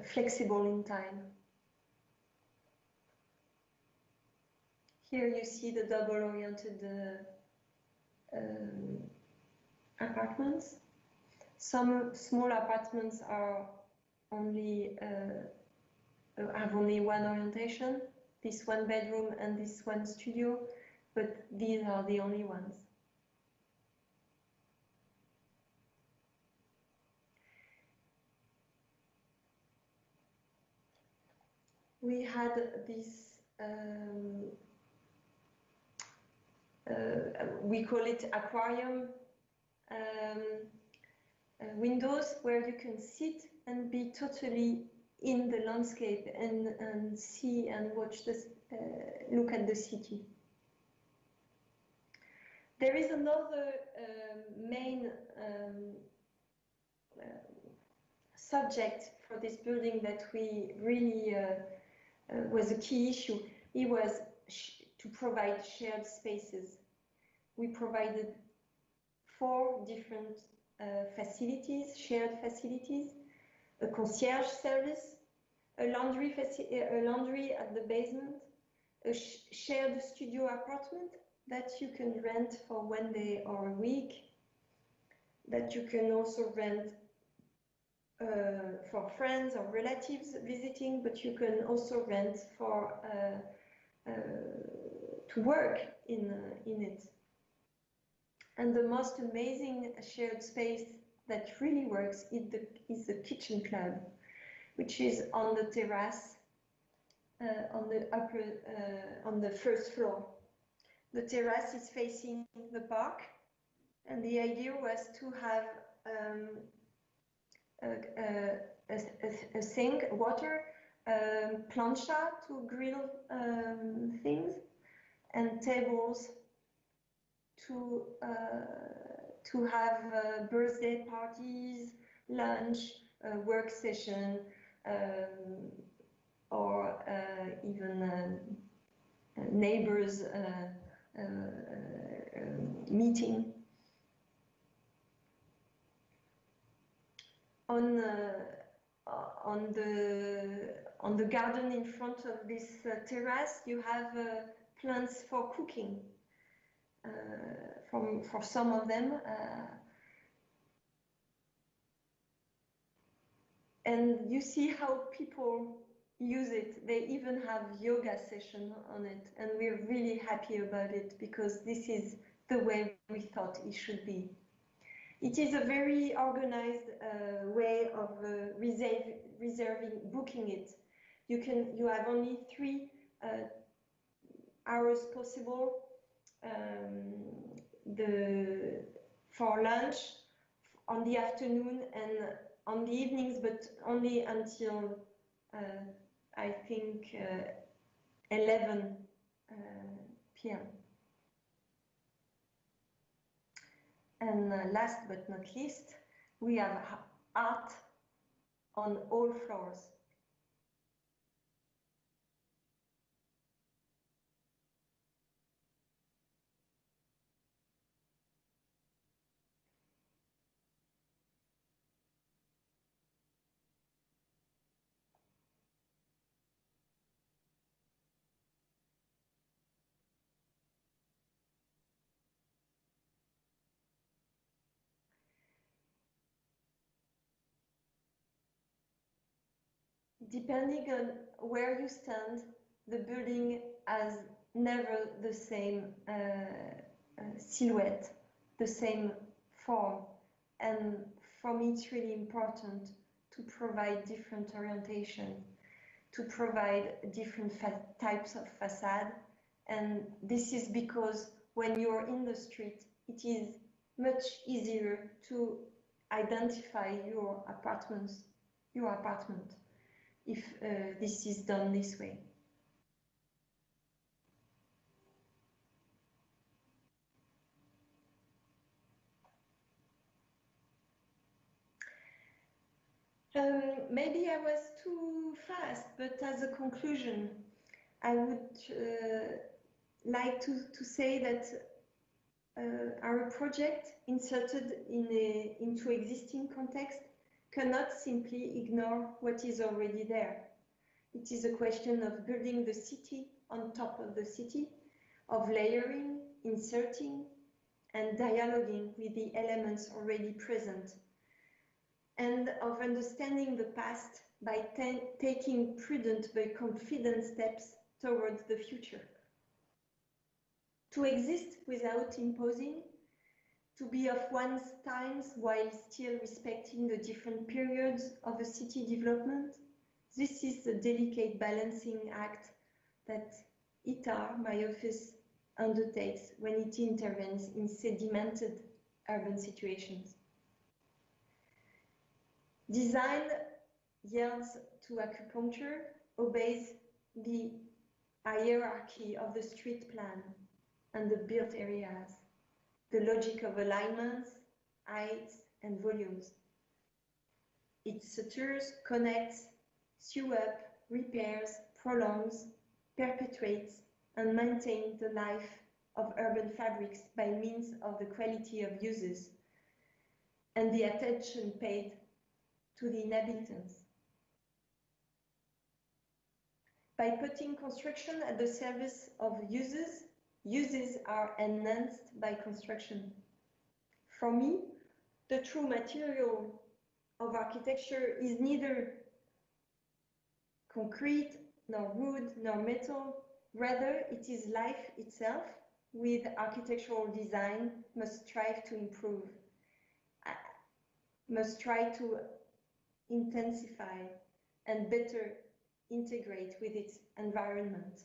flexible in time. Here you see the double-oriented apartments. Some small apartments are only have only one orientation, this one bedroom and this one studio, but these are the only ones. We had this, we call it aquarium windows, where you can sit and be totally in the landscape and see and watch this, look at the city. There is another main subject for this building that we really was a key issue. It was to provide shared spaces. We provided 4 different facilities, shared facilities, a concierge service, a laundry at the basement, a shared studio apartment that you can rent for 1 day or a week, that you can also rent for friends or relatives visiting, but you can also rent for to work in it. And the most amazing shared space that really works is the kitchen club, which is on the terrace on the first floor. The terrace is facing the park, and the idea was to have a sink, water, plancha to grill things, and tables to have birthday parties, lunch, work session, or even neighbors meeting. on the garden in front of this terrace, you have plants for cooking. For some of them, and you see how people use it. They even have yoga session on it, and we're really happy about it because this is the way we thought it should be. It is a very organized way of booking it. You have only 3 hours possible for lunch on the afternoon and on the evenings, but only until I think 11 p.m. And last but not least, we have art on all floors. Depending on where you stand, the building has never the same silhouette, the same form. And for me, it's really important to provide different orientation, to provide different types of facade. And this is because when you're in the street, it is much easier to identify your apartment, if this is done this way. Maybe I was too fast, but as a conclusion, I would like to say that our project inserted into existing context cannot simply ignore what is already there. It is a question of building the city on top of the city, of layering, inserting, and dialoguing with the elements already present, and of understanding the past by taking prudent but confident steps towards the future. To exist without imposing, to be of one's times while still respecting the different periods of a city development, this is the delicate balancing act that ITAR, my office, undertakes when it intervenes in sedimented urban situations. Design yields to acupuncture, obeys the hierarchy of the street plan and the built areas, the logic of alignments, heights, and volumes. It sutures, connects, sews up, repairs, prolongs, perpetuates, and maintains the life of urban fabrics by means of the quality of uses and the attention paid to the inhabitants. By putting construction at the service of uses, uses are enhanced by construction. For me, the true material of architecture is neither concrete, nor wood, nor metal. Rather, it is life itself, with architectural design must strive to improve, must try to intensify and better integrate with its environment.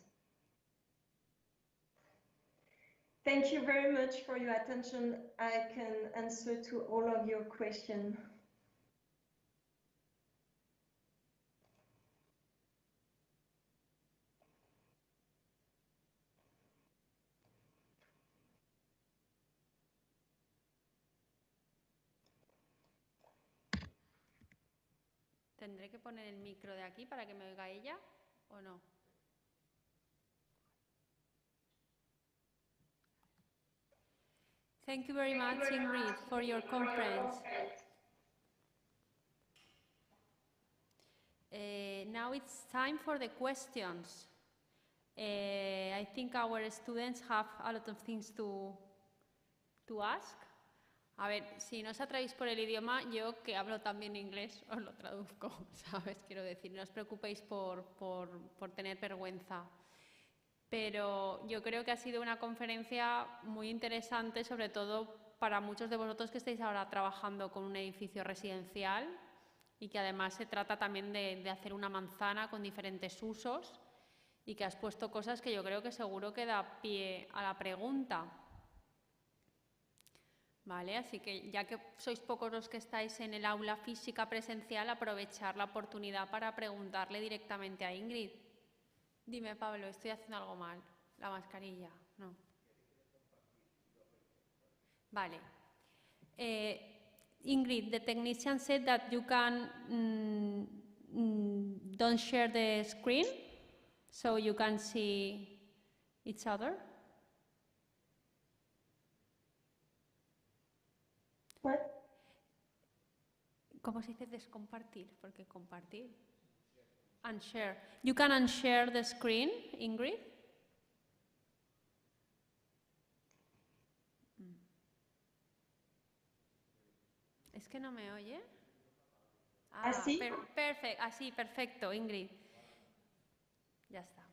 Thank you very much for your attention. I can answer to all of your questions. ¿Tendré que poner el micro de aquí para que me oiga ella o no? Thank you very much, Ingrid, for your conference. Now it's time for the questions. I think our students have a lot of things to ask. A ver, si no os atrevéis por el idioma, yo que hablo también inglés os lo traduzco, ¿sabes? Quiero decir, no os preocupéis por tener vergüenza. Pero yo creo que ha sido una conferencia muy interesante, sobre todo para muchos de vosotros que estáis ahora trabajando con un edificio residencial y que además se trata también de hacer una manzana con diferentes usos y que has puesto cosas que yo creo que seguro que da pie a la pregunta. Vale, así que ya que sois pocos los que estáis en el aula física presencial, aprovechar la oportunidad para preguntarle directamente a Ingrid. Dime, Pablo, estoy haciendo algo mal. La mascarilla, no. Vale. Ingrid, the technician said that you can don't share the screen so you can see each other. What? ¿Cómo se dice descompartir? Porque compartir. Unshare. You can unshare the screen, Ingrid. ¿Es que no me oye? ¿Así? Perfecto, así, perfecto, Ingrid. Ya está.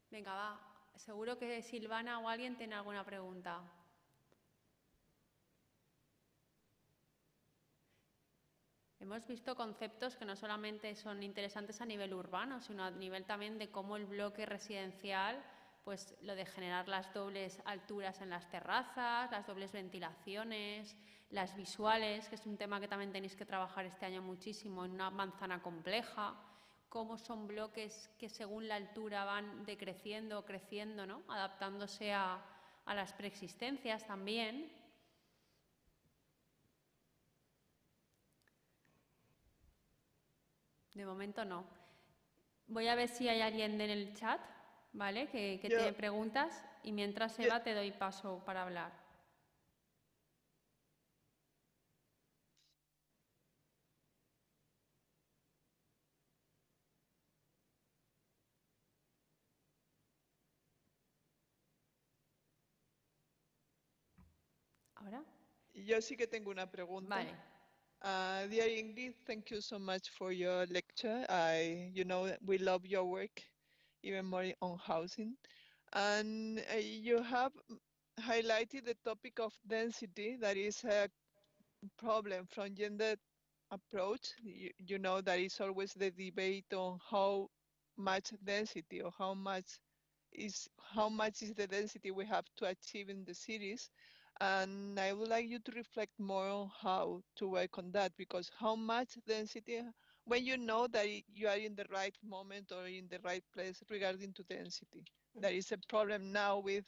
Venga, va. Seguro que Silvana o alguien tiene alguna pregunta. Hemos visto conceptos que no solamente son interesantes a nivel urbano, sino a nivel también de cómo el bloque residencial, pues lo de generar las dobles alturas en las terrazas, las dobles ventilaciones, las visuales, que es un tema que también tenéis que trabajar este año muchísimo en una manzana compleja, cómo son bloques que según la altura van decreciendo o creciendo, ¿no? Adaptándose a las preexistencias también. De momento no. Voy a ver si hay alguien en el chat, ¿vale? Que tiene preguntas y mientras Eva te doy paso para hablar. ¿Ahora? Yo sí que tengo una pregunta. Vale. Dear Ingrid, thank you so much for your lecture. You know, we love your work, even more on housing. And you have highlighted the topic of density, that is a problem from gender approach. You know, that is always the debate on how much density or how much is the density we have to achieve in the cities. And I would like you to reflect more on how to work on that, because how much density, when you know that you are in the right moment or in the right place regarding to density. There is a problem now with,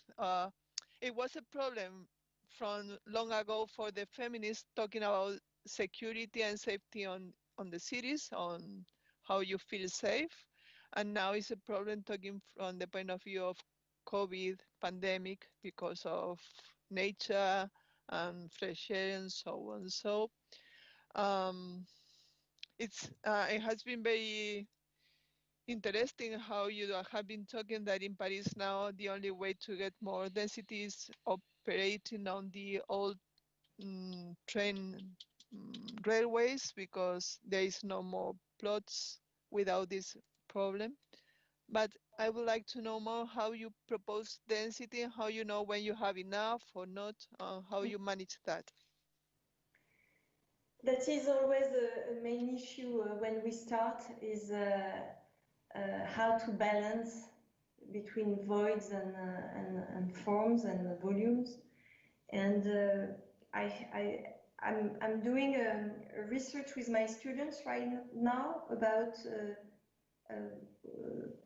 it was a problem from long ago for the feminists talking about security and safety on the cities, on how you feel safe. And now it's a problem talking from the point of view of COVID pandemic because of nature and fresh air and so on. So it has been very interesting how you have been talking that in Paris now the only way to get more density is operating on the old train railways, because there is no more plots without this problem. But I would like to know more how you propose density, how you know when you have enough or not, how you manage that. That is always a main issue when we start, is how to balance between voids and forms and volumes. And I'm doing a research with my students right now about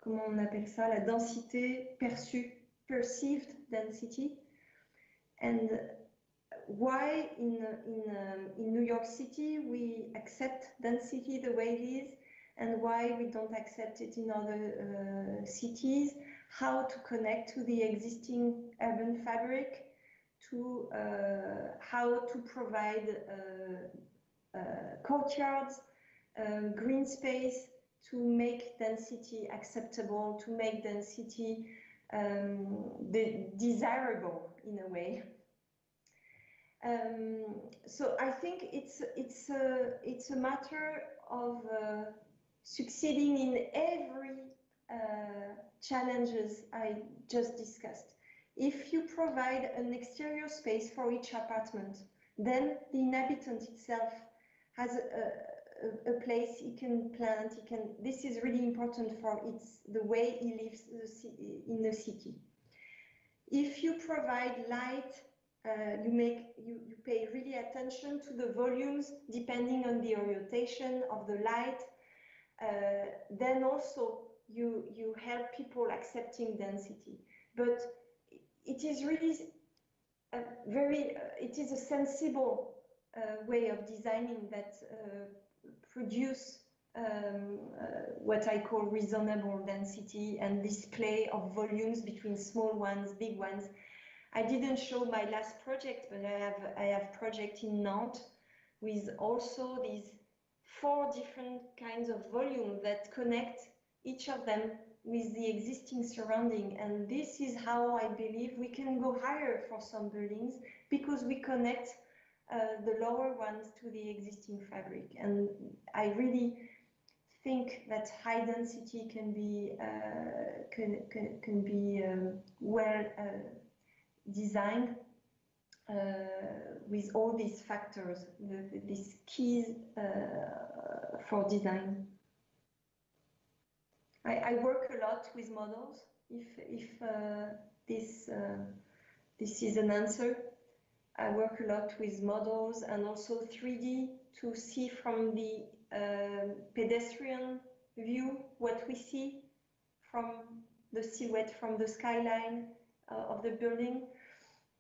comment on appelle ça, la densité perçue, perceived density, and why in New York City we accept density the way it is, and why we don't accept it in other cities, how to connect to the existing urban fabric, to how to provide courtyards, green space to make density acceptable, to make density desirable in a way. So I think it's a matter of succeeding in every challenges I just discussed. If you provide an exterior space for each apartment, then the inhabitant itself has a place he can plant. This is really important for the way he lives in the city. If you provide light, you pay really attention to the volumes depending on the orientation of the light. Then also you help people accepting density. But it is really it is a sensible way of designing that produce what I call reasonable density and display of volumes between small ones, big ones. I didn't show my last project, but I have project in Nantes with also these 4 different kinds of volume that connect each of them with the existing surrounding. And this is how I believe we can go higher for some buildings, because we connect the lower ones to the existing fabric. And I really think that high density can be well designed with all these factors, these keys for design. I work a lot with models. If this is an answer, I work a lot with models and also 3D to see from the pedestrian view what we see from the silhouette, from the skyline of the building,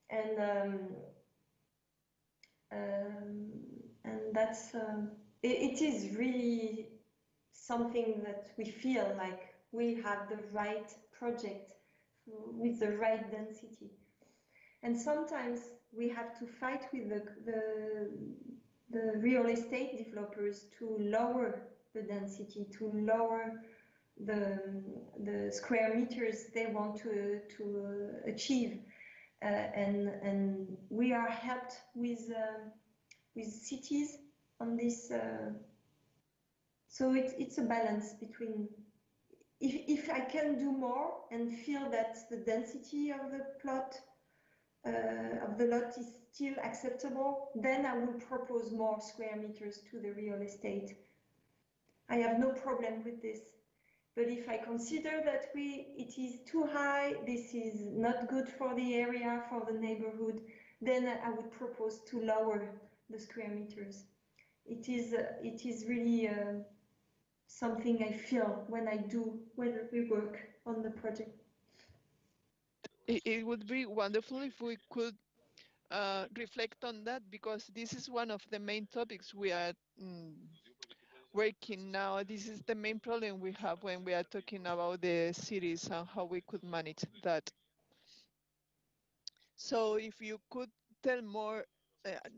and that's it is really something that we feel like we have the right project with the right density. And sometimes we have to fight with the real estate developers to lower the density, to lower the square meters they want to achieve. And we are helped with cities on this. So it's a balance between, if I can do more and feel that the density of the plot of the lot is still acceptable, then I will propose more square meters to the real estate. I have no problem with this. But if I consider that it is too high, this is not good for the area, for the neighborhood, then I would propose to lower the square meters. It is really something I feel when we work on the project. It would be wonderful if we could reflect on that, because this is one of the main topics we are working now. This is the main problem we have when we are talking about the cities and how we could manage that. So if you could tell more,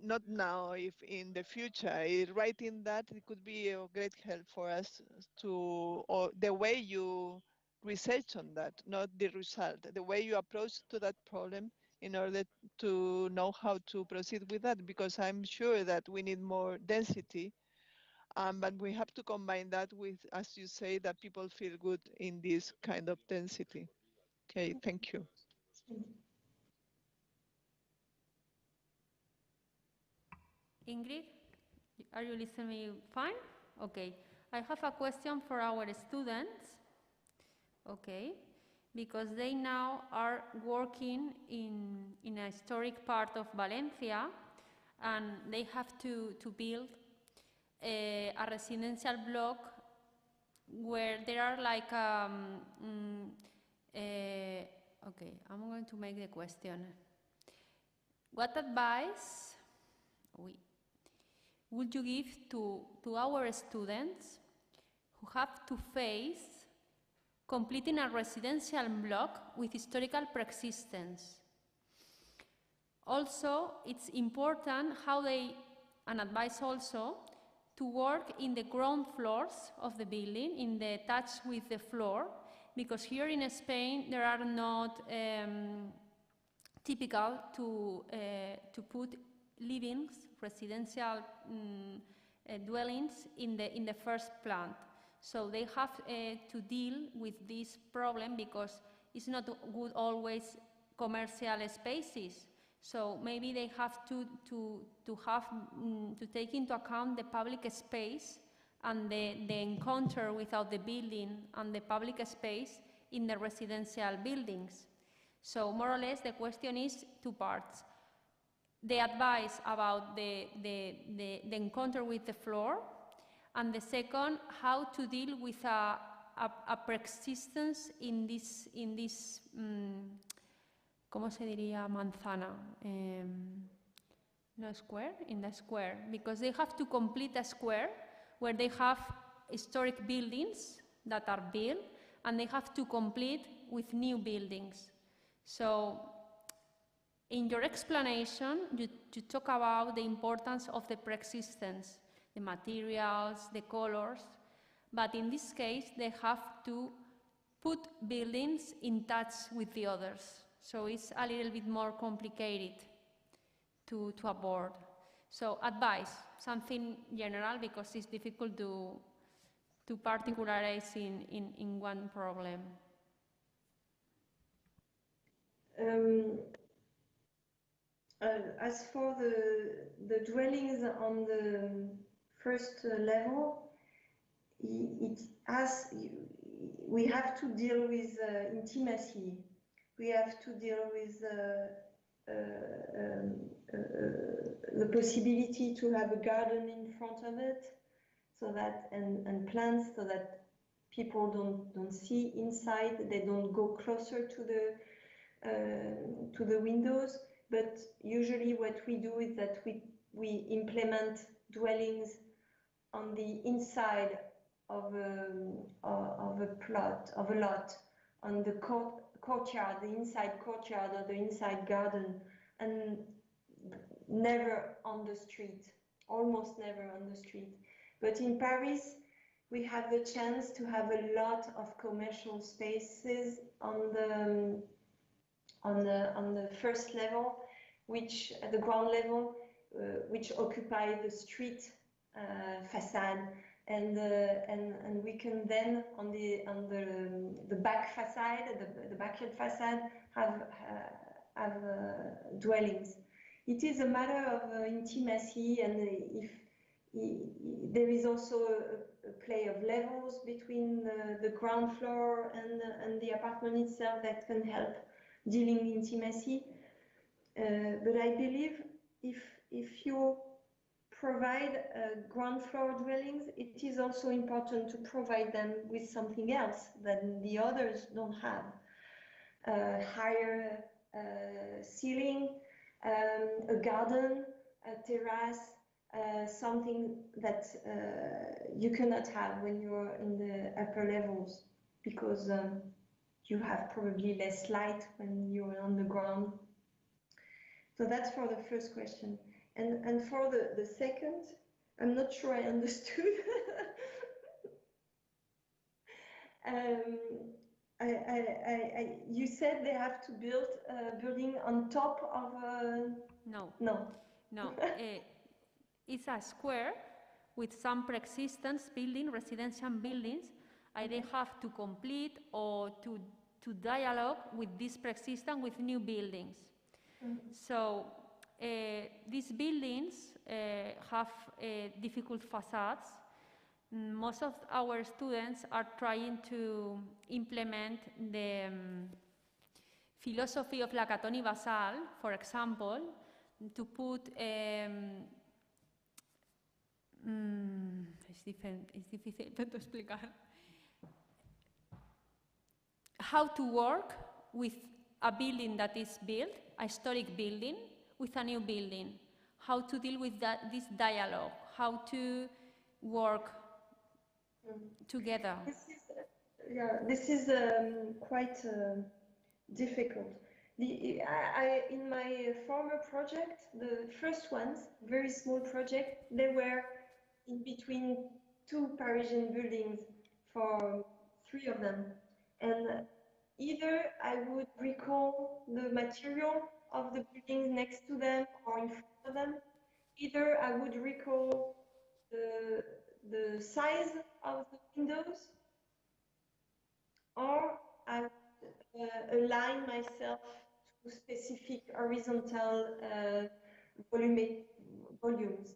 not now, if in the future, writing that, it could be a great help for us or the way you research on that, not the result, the way you approach to that problem in order to know how to proceed with that, because I'm sure that we need more density, but we have to combine that with, as you say, that people feel good in this kind of density. Okay, thank you. Ingrid, are you listening fine? Okay. I have a question for our students. Okay. Because they now are working in a historic part of Valencia, and they have to build a residential block where there are like okay, I'm going to make the question. What advice would you give to our students who have to face completing a residential block with historical preexistence? Also, it's important how and advice also to work in the ground floors of the building, in the touch with the floor, because here in Spain there are not typical to put livings, residential dwellings in the first plant. So they have to deal with this problem because it's not good always commercial spaces. So maybe they have to take into account the public space and the encounter without the building and the public space in the residential buildings. So more or less the question is two parts. The advice about the encounter with the floor, and the second, how to deal with a persistence in this ¿cómo se diría manzana? No square, in the square, because they have to complete a square where they have historic buildings that are built, and they have to complete with new buildings. So in your explanation, you talk about the importance of the persistence, the materials, the colors, but in this case, they have to put buildings in touch with the others. So it's a little bit more complicated to abord. So advice, something general, because it's difficult to particularize in one problem. As for the dwellings on the first level, we have to deal with intimacy. We have to deal with the possibility to have a garden in front of it, so that and plants, so that people don't see inside. They don't go closer to the windows. But usually, what we do is that we implement dwellings on the inside of a lot, on the courtyard, the inside courtyard or the inside garden, and never on the street, almost never on the street. But in Paris, we have the chance to have a lot of commercial spaces on the first level, which at the ground level, which occupy the street facade. And we can then on the back facade, the backyard facade, have dwellings. It is a matter of intimacy, and if there is also a play of levels between the ground floor and the apartment itself that can help dealing intimacy. But I believe if you provide ground floor dwellings, it is also important to provide them with something else that the others don't have. Higher ceiling, a garden, a terrace, something that you cannot have when you're in the upper levels, because you have probably less light when you're on the ground. So that's for the first question. And for the second, I'm not sure I understood. You said they have to build a building on top of a... No. It's a square with some pre-existence building, residential buildings, and they have to complete or to dialogue with this pre-existence with new buildings. So these buildings have difficult facades. Most of our students are trying to implement the philosophy of Lacatoni Basal, for example, to put es difícil de explicar. How to work with a building that is built, a historic building, with a new building. How to deal with this dialogue, how to work together. This is quite difficult. In my former project, the first ones, very small project, they were in between two Parisian buildings for 3 of them. And either I would recall the material of the buildings next to them or in front of them, either I would recall the size of the windows, or I would align myself to specific horizontal volumes.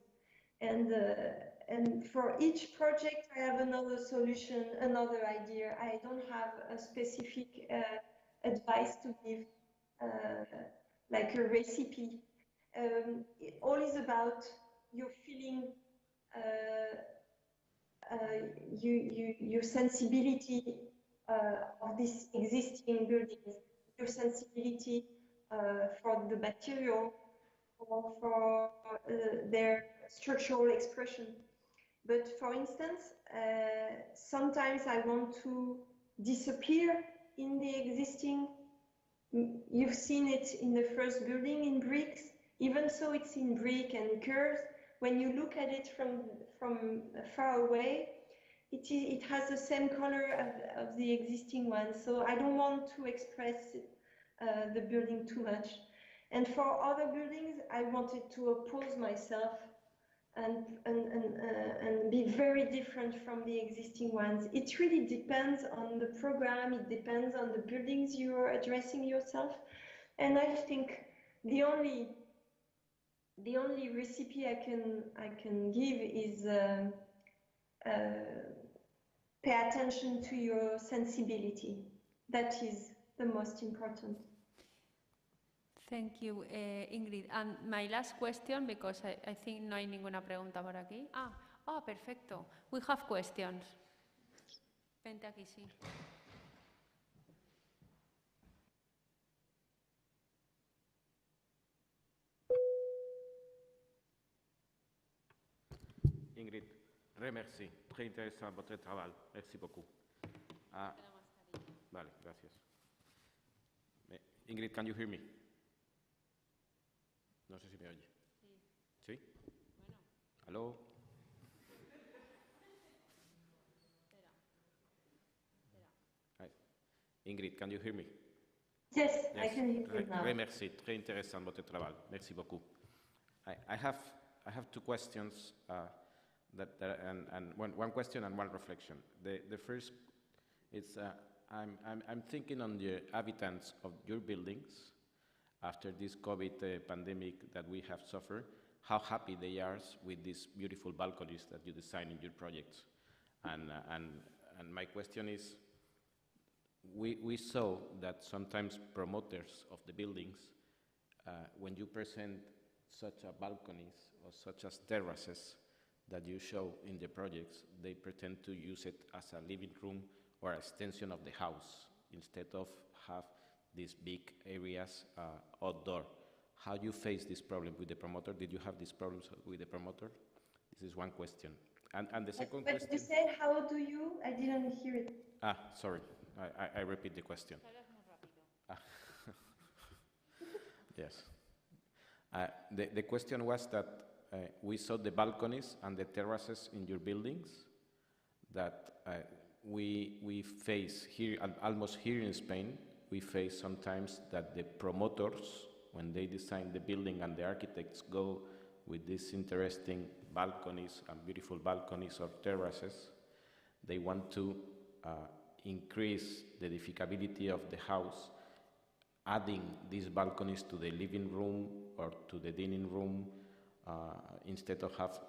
And for each project, I have another solution, another idea. I don't have a specific advice to give, like a recipe. It all is about your feeling, your sensibility of these existing buildings, your sensibility for the material or for their structural expression. But for instance, sometimes I want to disappear in the existing. You've seen it in the first building in bricks. Even so, it's in brick and curves. When you look at it from far away, it has the same color of the existing one. So I don't want to express the building too much. And for other buildings, I wanted to oppose myself and be very different from the existing ones. It really depends on the program. It depends on the buildings you're addressing yourself. And I think the only recipe I can give is pay attention to your sensibility. That is the most important. Thank you, Ingrid. And my last question, because I think no hay ninguna pregunta por aquí. Perfecto. We have questions. Vente aquí, sí. Ingrid, remercie. Très intéressant votre travail. Merci beaucoup. Vale, gracias. Ingrid, can you hear me? No sé si me oye. Sí. ¿Sí? Bueno. ¿Aló? Espera. Ingrid, can you hear me? Yes, I can hear you now. Merci. Très intéressant votre travail. Merci beaucoup. I have two questions. One question and one reflection. The first is I'm thinking on the inhabitants of your buildings after this COVID pandemic that we have suffered, how happy they are with these beautiful balconies that you design in your projects. And my question is, we saw that sometimes promoters of the buildings, when you present such a balconies or such as terraces that you show in the projects, they pretend to use it as a living room or extension of the house instead of have these big areas outdoor. How do you face this problem with the promoter? Did you have these problems with the promoter? This is one question. And the second question... But you said, how do you? I didn't hear it. Sorry. I repeat the question. Yes. The question was that we saw the balconies and the terraces in your buildings that we face here, almost here in Spain, we face sometimes that the promoters, when they design the building and the architects go with these interesting balconies and beautiful balconies or terraces, they want to increase the edificability of the house, adding these balconies to the living room or to the dining room instead of have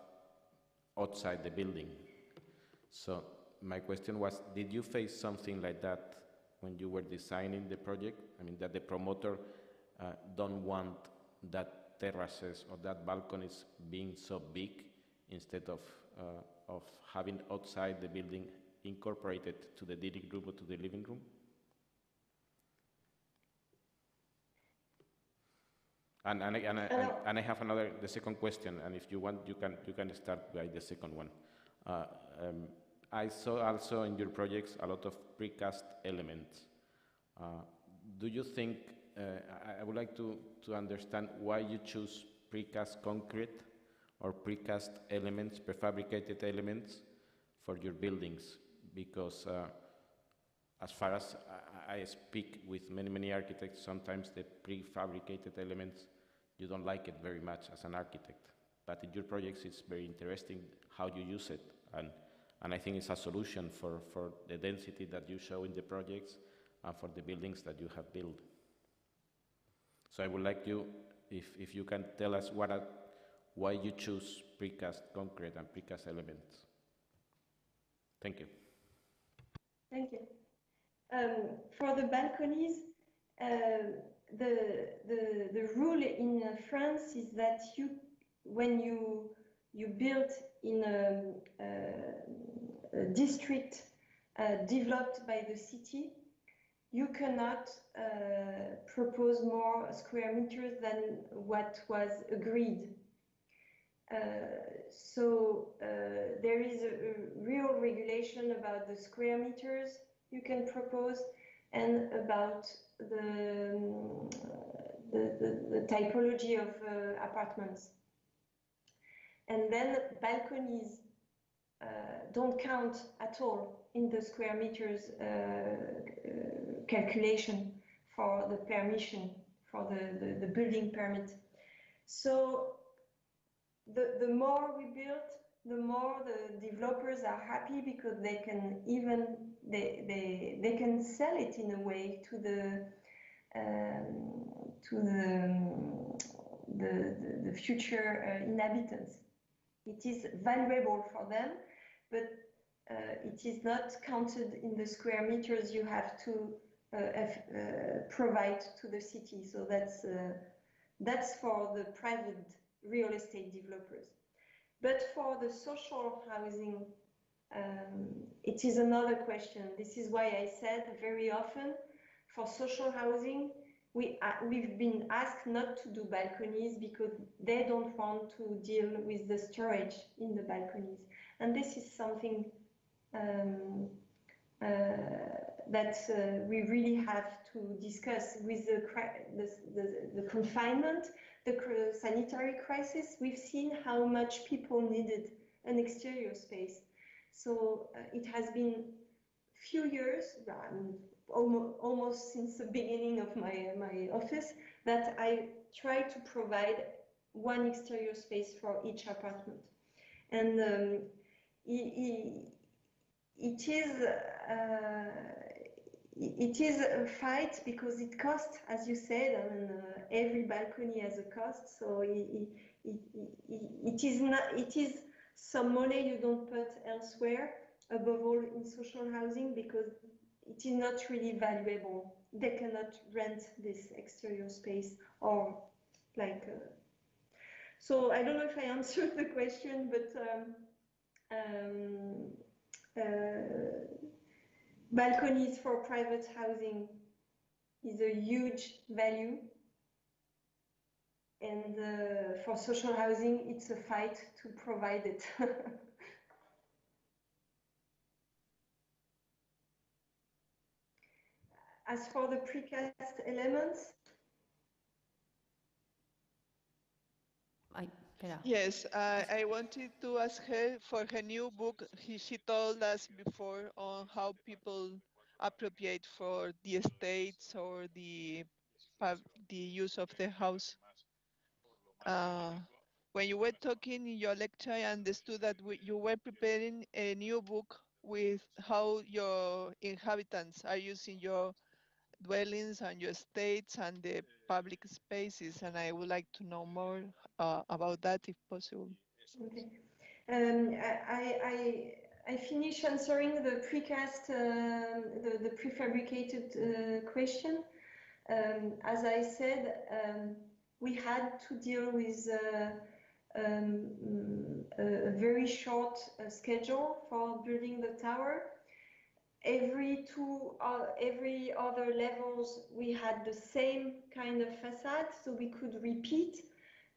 outside the building. So my question was, did you face something like that when you were designing the project? I mean, that the promoter don't want that terraces or that balconies being so big instead of having outside the building incorporated to the dining room or to the living room? And I have the second question, and if you want, you can start by the second one. I saw also in your projects a lot of precast elements. Do you think, I would like to understand why you choose precast concrete or precast elements, prefabricated elements for your buildings, because as far as I speak with many architects, sometimes the prefabricated elements, you don't like it very much as an architect. But in your projects, it's very interesting how you use it. And I think it's a solution for the density that you show in the projects and for the buildings that you have built. So I would like you, if you can tell us why you choose precast concrete and precast elements. Thank you. Thank you. For the balconies, the rule in France is that when you build in a district developed by the city, you cannot propose more square meters than what was agreed. So there is a real regulation about the square meters you can propose and about the typology of apartments. And then balconies don't count at all in the square meters calculation for the permission, for the building permit. So the more we build, the more the developers are happy, because they can they can sell it in a way to the future inhabitants. It is valuable for them, but it is not counted in the square meters you have to provide to the city. So that's for the private real estate developers. But for the social housing, it is another question. This is why I said very often for social housing, we've been asked not to do balconies because they don't want to deal with the storage in the balconies. And this is something that we really have to discuss with the confinement, the sanitary crisis. We've seen how much people needed an exterior space. So it has been few years, almost since the beginning of my office, that I try to provide one exterior space for each apartment. And it is a fight because it costs, as you said, and every balcony has a cost. So it is some money you don't put elsewhere, above all in social housing, because it is not really valuable. They cannot rent this exterior space or like. So I don't know if I answered the question, but balconies for private housing is a huge value, and for social housing, it's a fight to provide it. As for the precast elements, yes, I wanted to ask her for her new book. She told us before on how people appropriate for the estates or the use of the house. When you were talking in your lecture, I understood that you were preparing a new book with how your inhabitants are using your dwellings and your estates and the public spaces, and I would like to know more about that if possible. Okay. I finish answering the precast, the prefabricated question. As I said, we had to deal with a very short schedule for building the tower. Every other levels, we had the same kind of facade, so we could repeat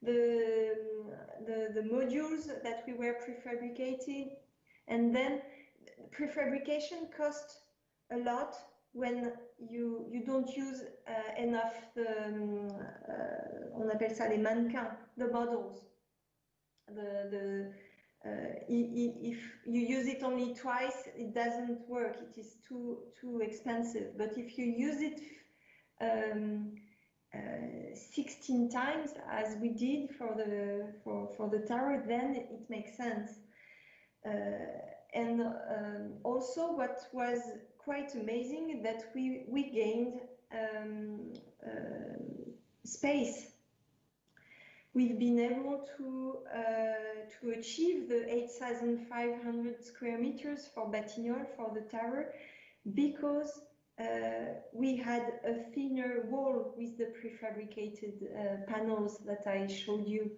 the modules that we were prefabricating. And then prefabrication costs a lot when you don't use enough on appelle ça les mannequins, the models. if you use it only twice, it doesn't work. It is too expensive. But if you use it 16 times, as we did for the tower, then it makes sense. And also, what was quite amazing that we gained space. We've been able to achieve the 8,500 square meters for Batignolles, for the tower, because we had a thinner wall with the prefabricated panels that I showed you.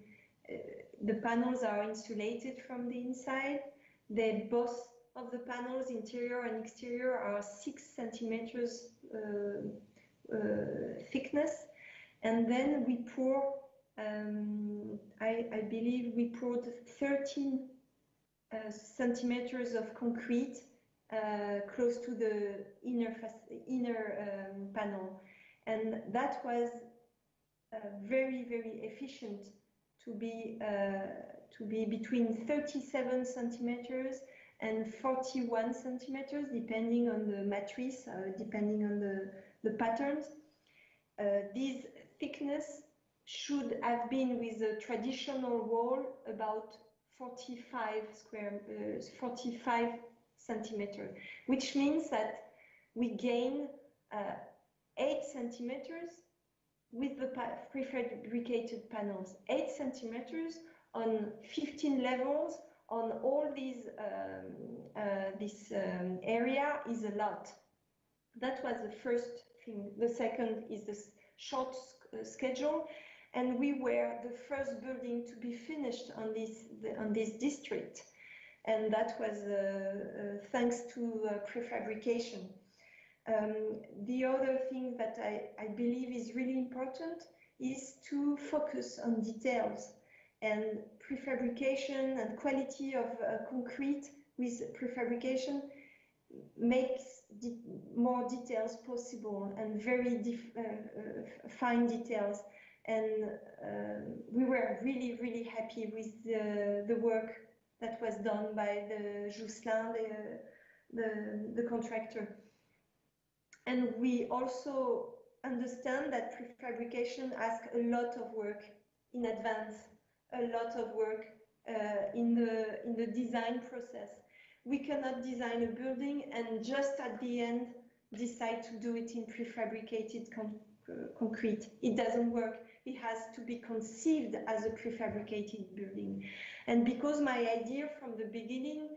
The panels are insulated from the inside. Both of the panels, interior and exterior, are 6 centimeters thickness. And then we pour, I believe we poured 13 centimeters of concrete close to the inner panel. And that was very, very efficient to be between 37 centimeters and 41 centimeters, depending on the matrice, depending on the patterns. This thickness should have been, with a traditional wall, about 45 centimeters, which means that we gain 8 centimeters with the prefabricated panels. 8 centimeters on 15 levels on all these this area is a lot. That was the first thing. The second is the short schedule, and we were the first building to be finished on this district, and that was thanks to prefabrication. The other thing that I believe is really important is to focus on details, and prefabrication and quality of concrete with prefabrication makes more details possible, and very fine details. And we were really, really happy with the work that was done by the Jousselin, the contractor. And we also understand that prefabrication asks a lot of work in advance, a lot of work in the design process. We cannot design a building and just at the end decide to do it in prefabricated concrete. It doesn't work. It has to be conceived as a prefabricated building. And because my idea from the beginning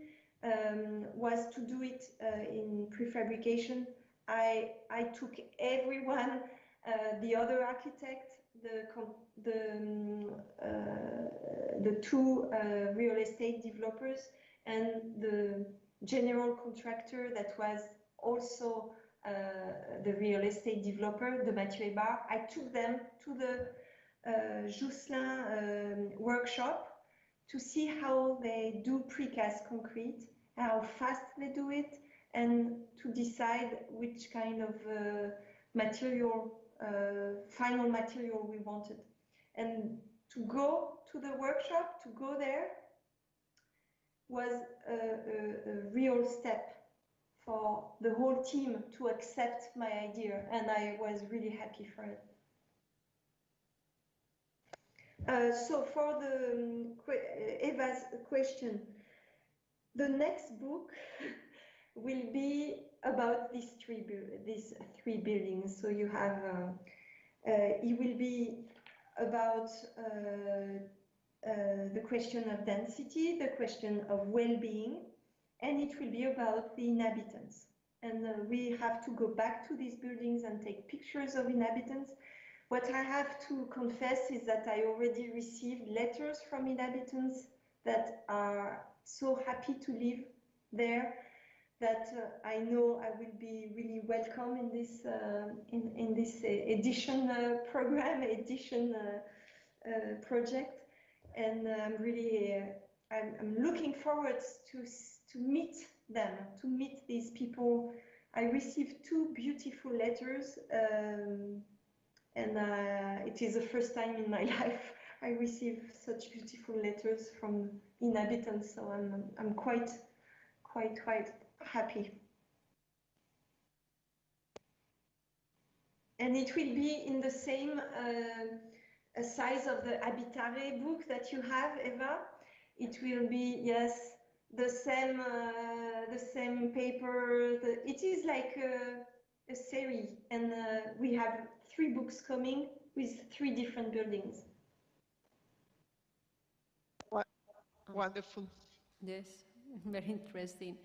was to do it in prefabrication, I took everyone, the other architect, the two real estate developers, and the general contractor that was also the real estate developer, the Materia. I took them to the Jousselin workshop to see how they do precast concrete, how fast they do it, and to decide which kind of material, final material we wanted. And to go to the workshop, to go there, was a real step for the whole team to accept my idea, and I was really happy for it. So for the Eva's question, the next book will be about these three buildings. So you have, it will be about the question of density, the question of well-being, and it will be about the inhabitants. And we have to go back to these buildings and take pictures of inhabitants. What I have to confess is that I already received letters from inhabitants that are so happy to live there, that I know I will be really welcome in this edition project, and I'm really I'm looking forward to meet them, to meet these people. I received 2 beautiful letters, and it is the first time in my life I receive such beautiful letters from inhabitants, so I'm quite happy. And it will be in the same size of the Habitare book that you have, Eva. It will be, yes, the same paper. It is like a series, and we have 3 books coming with 3 different buildings. Wonderful. Yes, very interesting.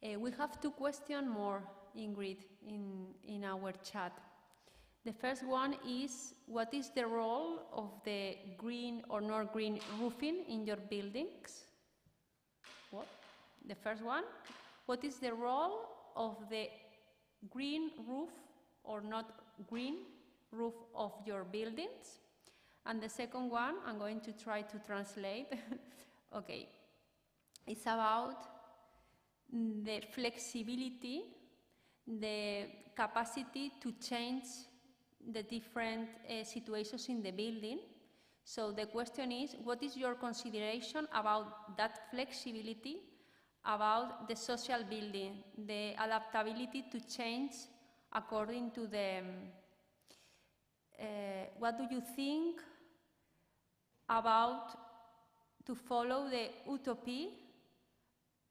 We have 2 questions more, Ingrid, in our chat. The first one is, what is the role of the green or not green roofing in your buildings? What? The first one, what is the role of the green roof or not green roof of your buildings? And the second one, I'm going to try to translate. Okay, it's about the flexibility, the capacity to change the different situations in the building. So the question is, what is your consideration about that flexibility, about the social building, the adaptability to change according to the, what do you think about to follow the utopia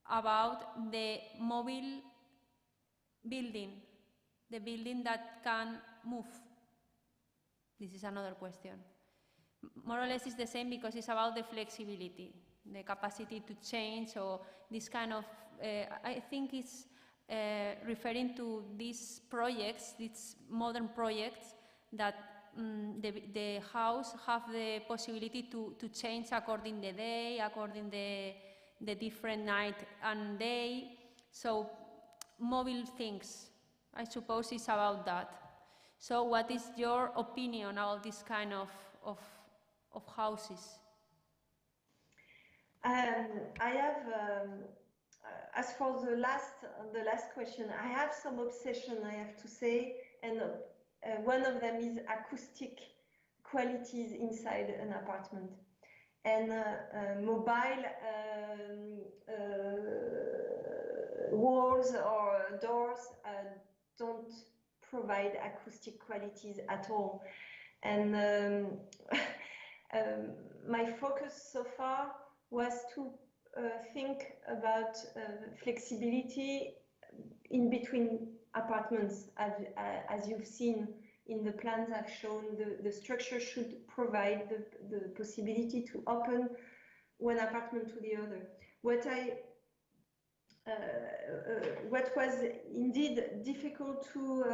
about the mobile building, the building that can move? This is another question. More or less it's the same because it's about the flexibility, the capacity to change, or this kind of, I think it's referring to these projects, these modern projects that the house have the possibility to change according the day, according the different night and day. So mobile things, I suppose it's about that. So what is your opinion about this kind of houses? I have, as for the last question, I have some obsession, I have to say, and one of them is acoustic qualities inside an apartment. And mobile walls or doors don't provide acoustic qualities at all. And my focus so far was to think about flexibility in between apartments. As you've seen in the plans I've shown, the structure should provide the possibility to open one apartment to the other. What was indeed difficult to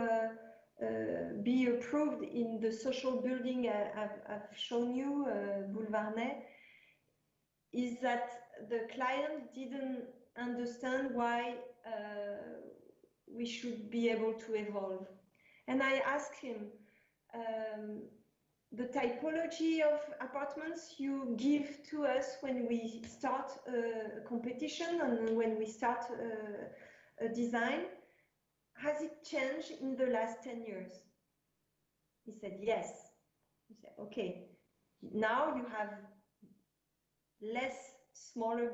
be approved in the social building I've shown you, Boulevard Ney, is that the client didn't understand why we should be able to evolve. And I asked him, the typology of apartments you give to us when we start a competition and when we start a design, has it changed in the last 10 years? He said, yes. He said, okay, now you have less smaller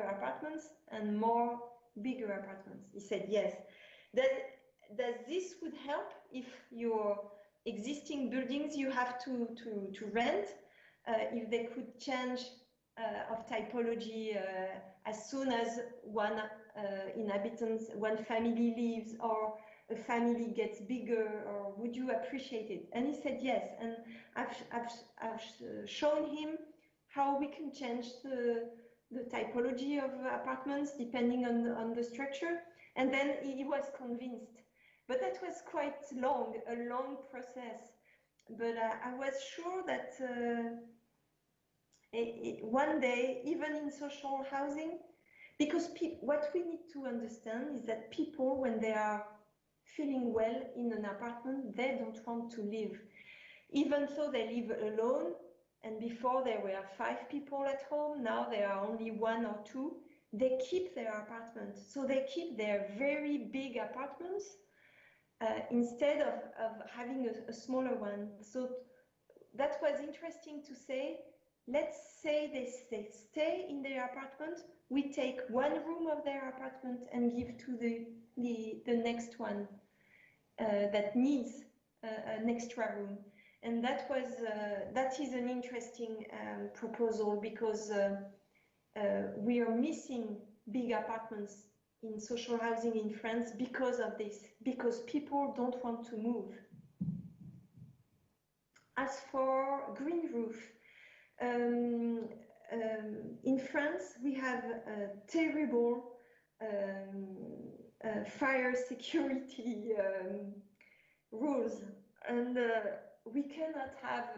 apartments and more bigger apartments. He said, yes. Does this would help if your existing buildings you have to rent, if they could change of typology as soon as one one family leaves or a family gets bigger, or would you appreciate it? And he said yes. And I've shown him how we can change the typology of apartments depending on the structure, and then he was convinced. But that was quite a long process. But I was sure that one day, even in social housing, because what we need to understand is that people, when they are feeling well in an apartment, they don't want to live. Even though they live alone, and before there were 5 people at home, now there are only 1 or 2, they keep their apartment. So they keep their very big apartments instead of having a smaller one. So that was interesting to say. Let's say they stay in their apartment. We take one room of their apartment and give to the next one that needs an extra room. And that is an interesting proposal, because we are missing big apartments in social housing in France because of this, because people don't want to move. As for green roof, in France we have terrible fire security rules, and we cannot have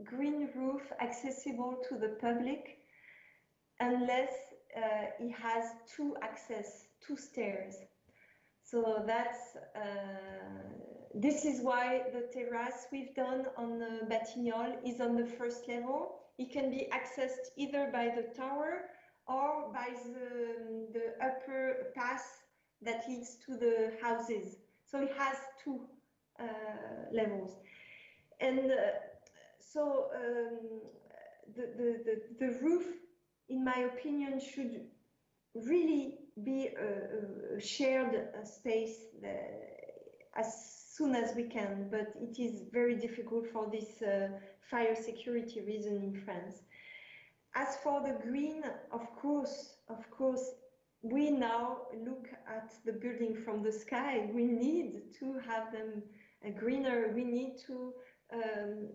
green roof accessible to the public unless it has two stairs. So that's this is why the terrace we've done on the Batignolles is on the first level. It can be accessed either by the tower or by the upper pass that leads to the houses. So it has two levels. And so the roof, in my opinion, should really be a shared space as soon as we can, but it is very difficult for this fire security reason in France. As for the green, of course, we now look at the building from the sky. We need to have them greener. We need to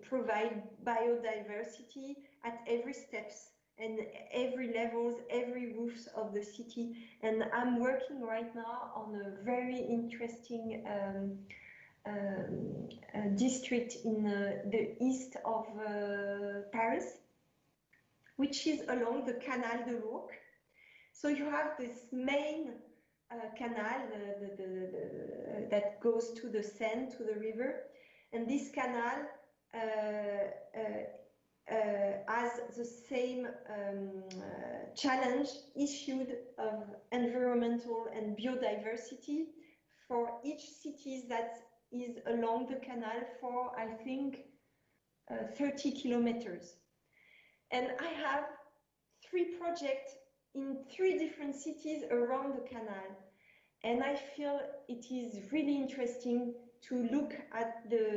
provide biodiversity at every steps and every levels, every roofs of the city. And I'm working right now on a very interesting district in the east of Paris, which is along the Canal de l'Ourcq. So you have this main canal that goes to the Seine, to the river, and this canal has the same challenge issued of environmental and biodiversity for each city that is along the canal for, I think, 30 kilometers. And I have 3 projects in 3 different cities around the canal. And I feel it is really interesting to look at the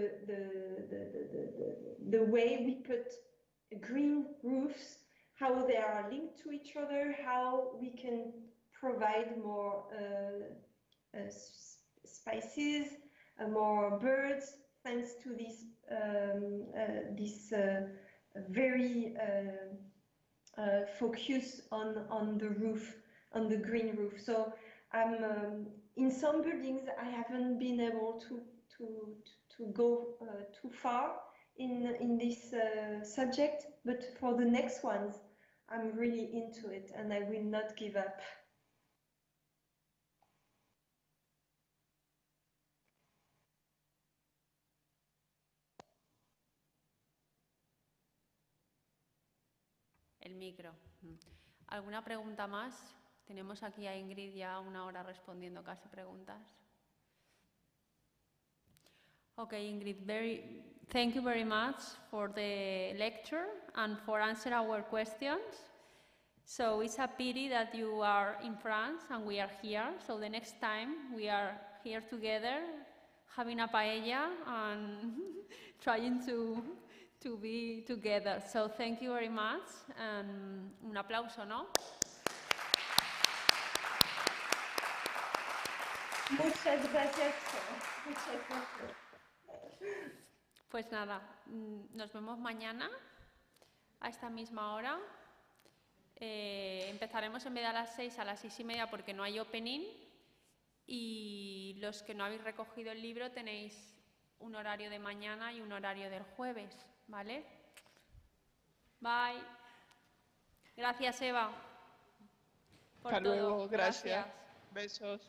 way we put green roofs, how they are linked to each other, how we can provide more spices, more birds, thanks to this very focus on the roof, on the green roof. So in some buildings I haven't been able to go too far in this subject, but for the next ones I'm really into it and I will not give up. El micro. ¿Alguna pregunta más? Tenemos aquí a Ingrid ya 1 hora respondiendo casi preguntas. Okay, Ingrid, thank you very much for the lecture and for answering our questions. So it's a pity that you are in France and we are here. So the next time we are here together having a paella and trying to be together. So thank you very much. And un aplauso, ¿no? Muchas gracias. Muchas gracias. Pues nada, nos vemos mañana a esta misma hora. Empezaremos en vez de a las 6, a las 6:30 porque no hay opening. Y los que no habéis recogido el libro tenéis un horario de mañana y un horario del jueves, ¿vale? Bye. Gracias, Eva. Hasta luego, gracias. Besos.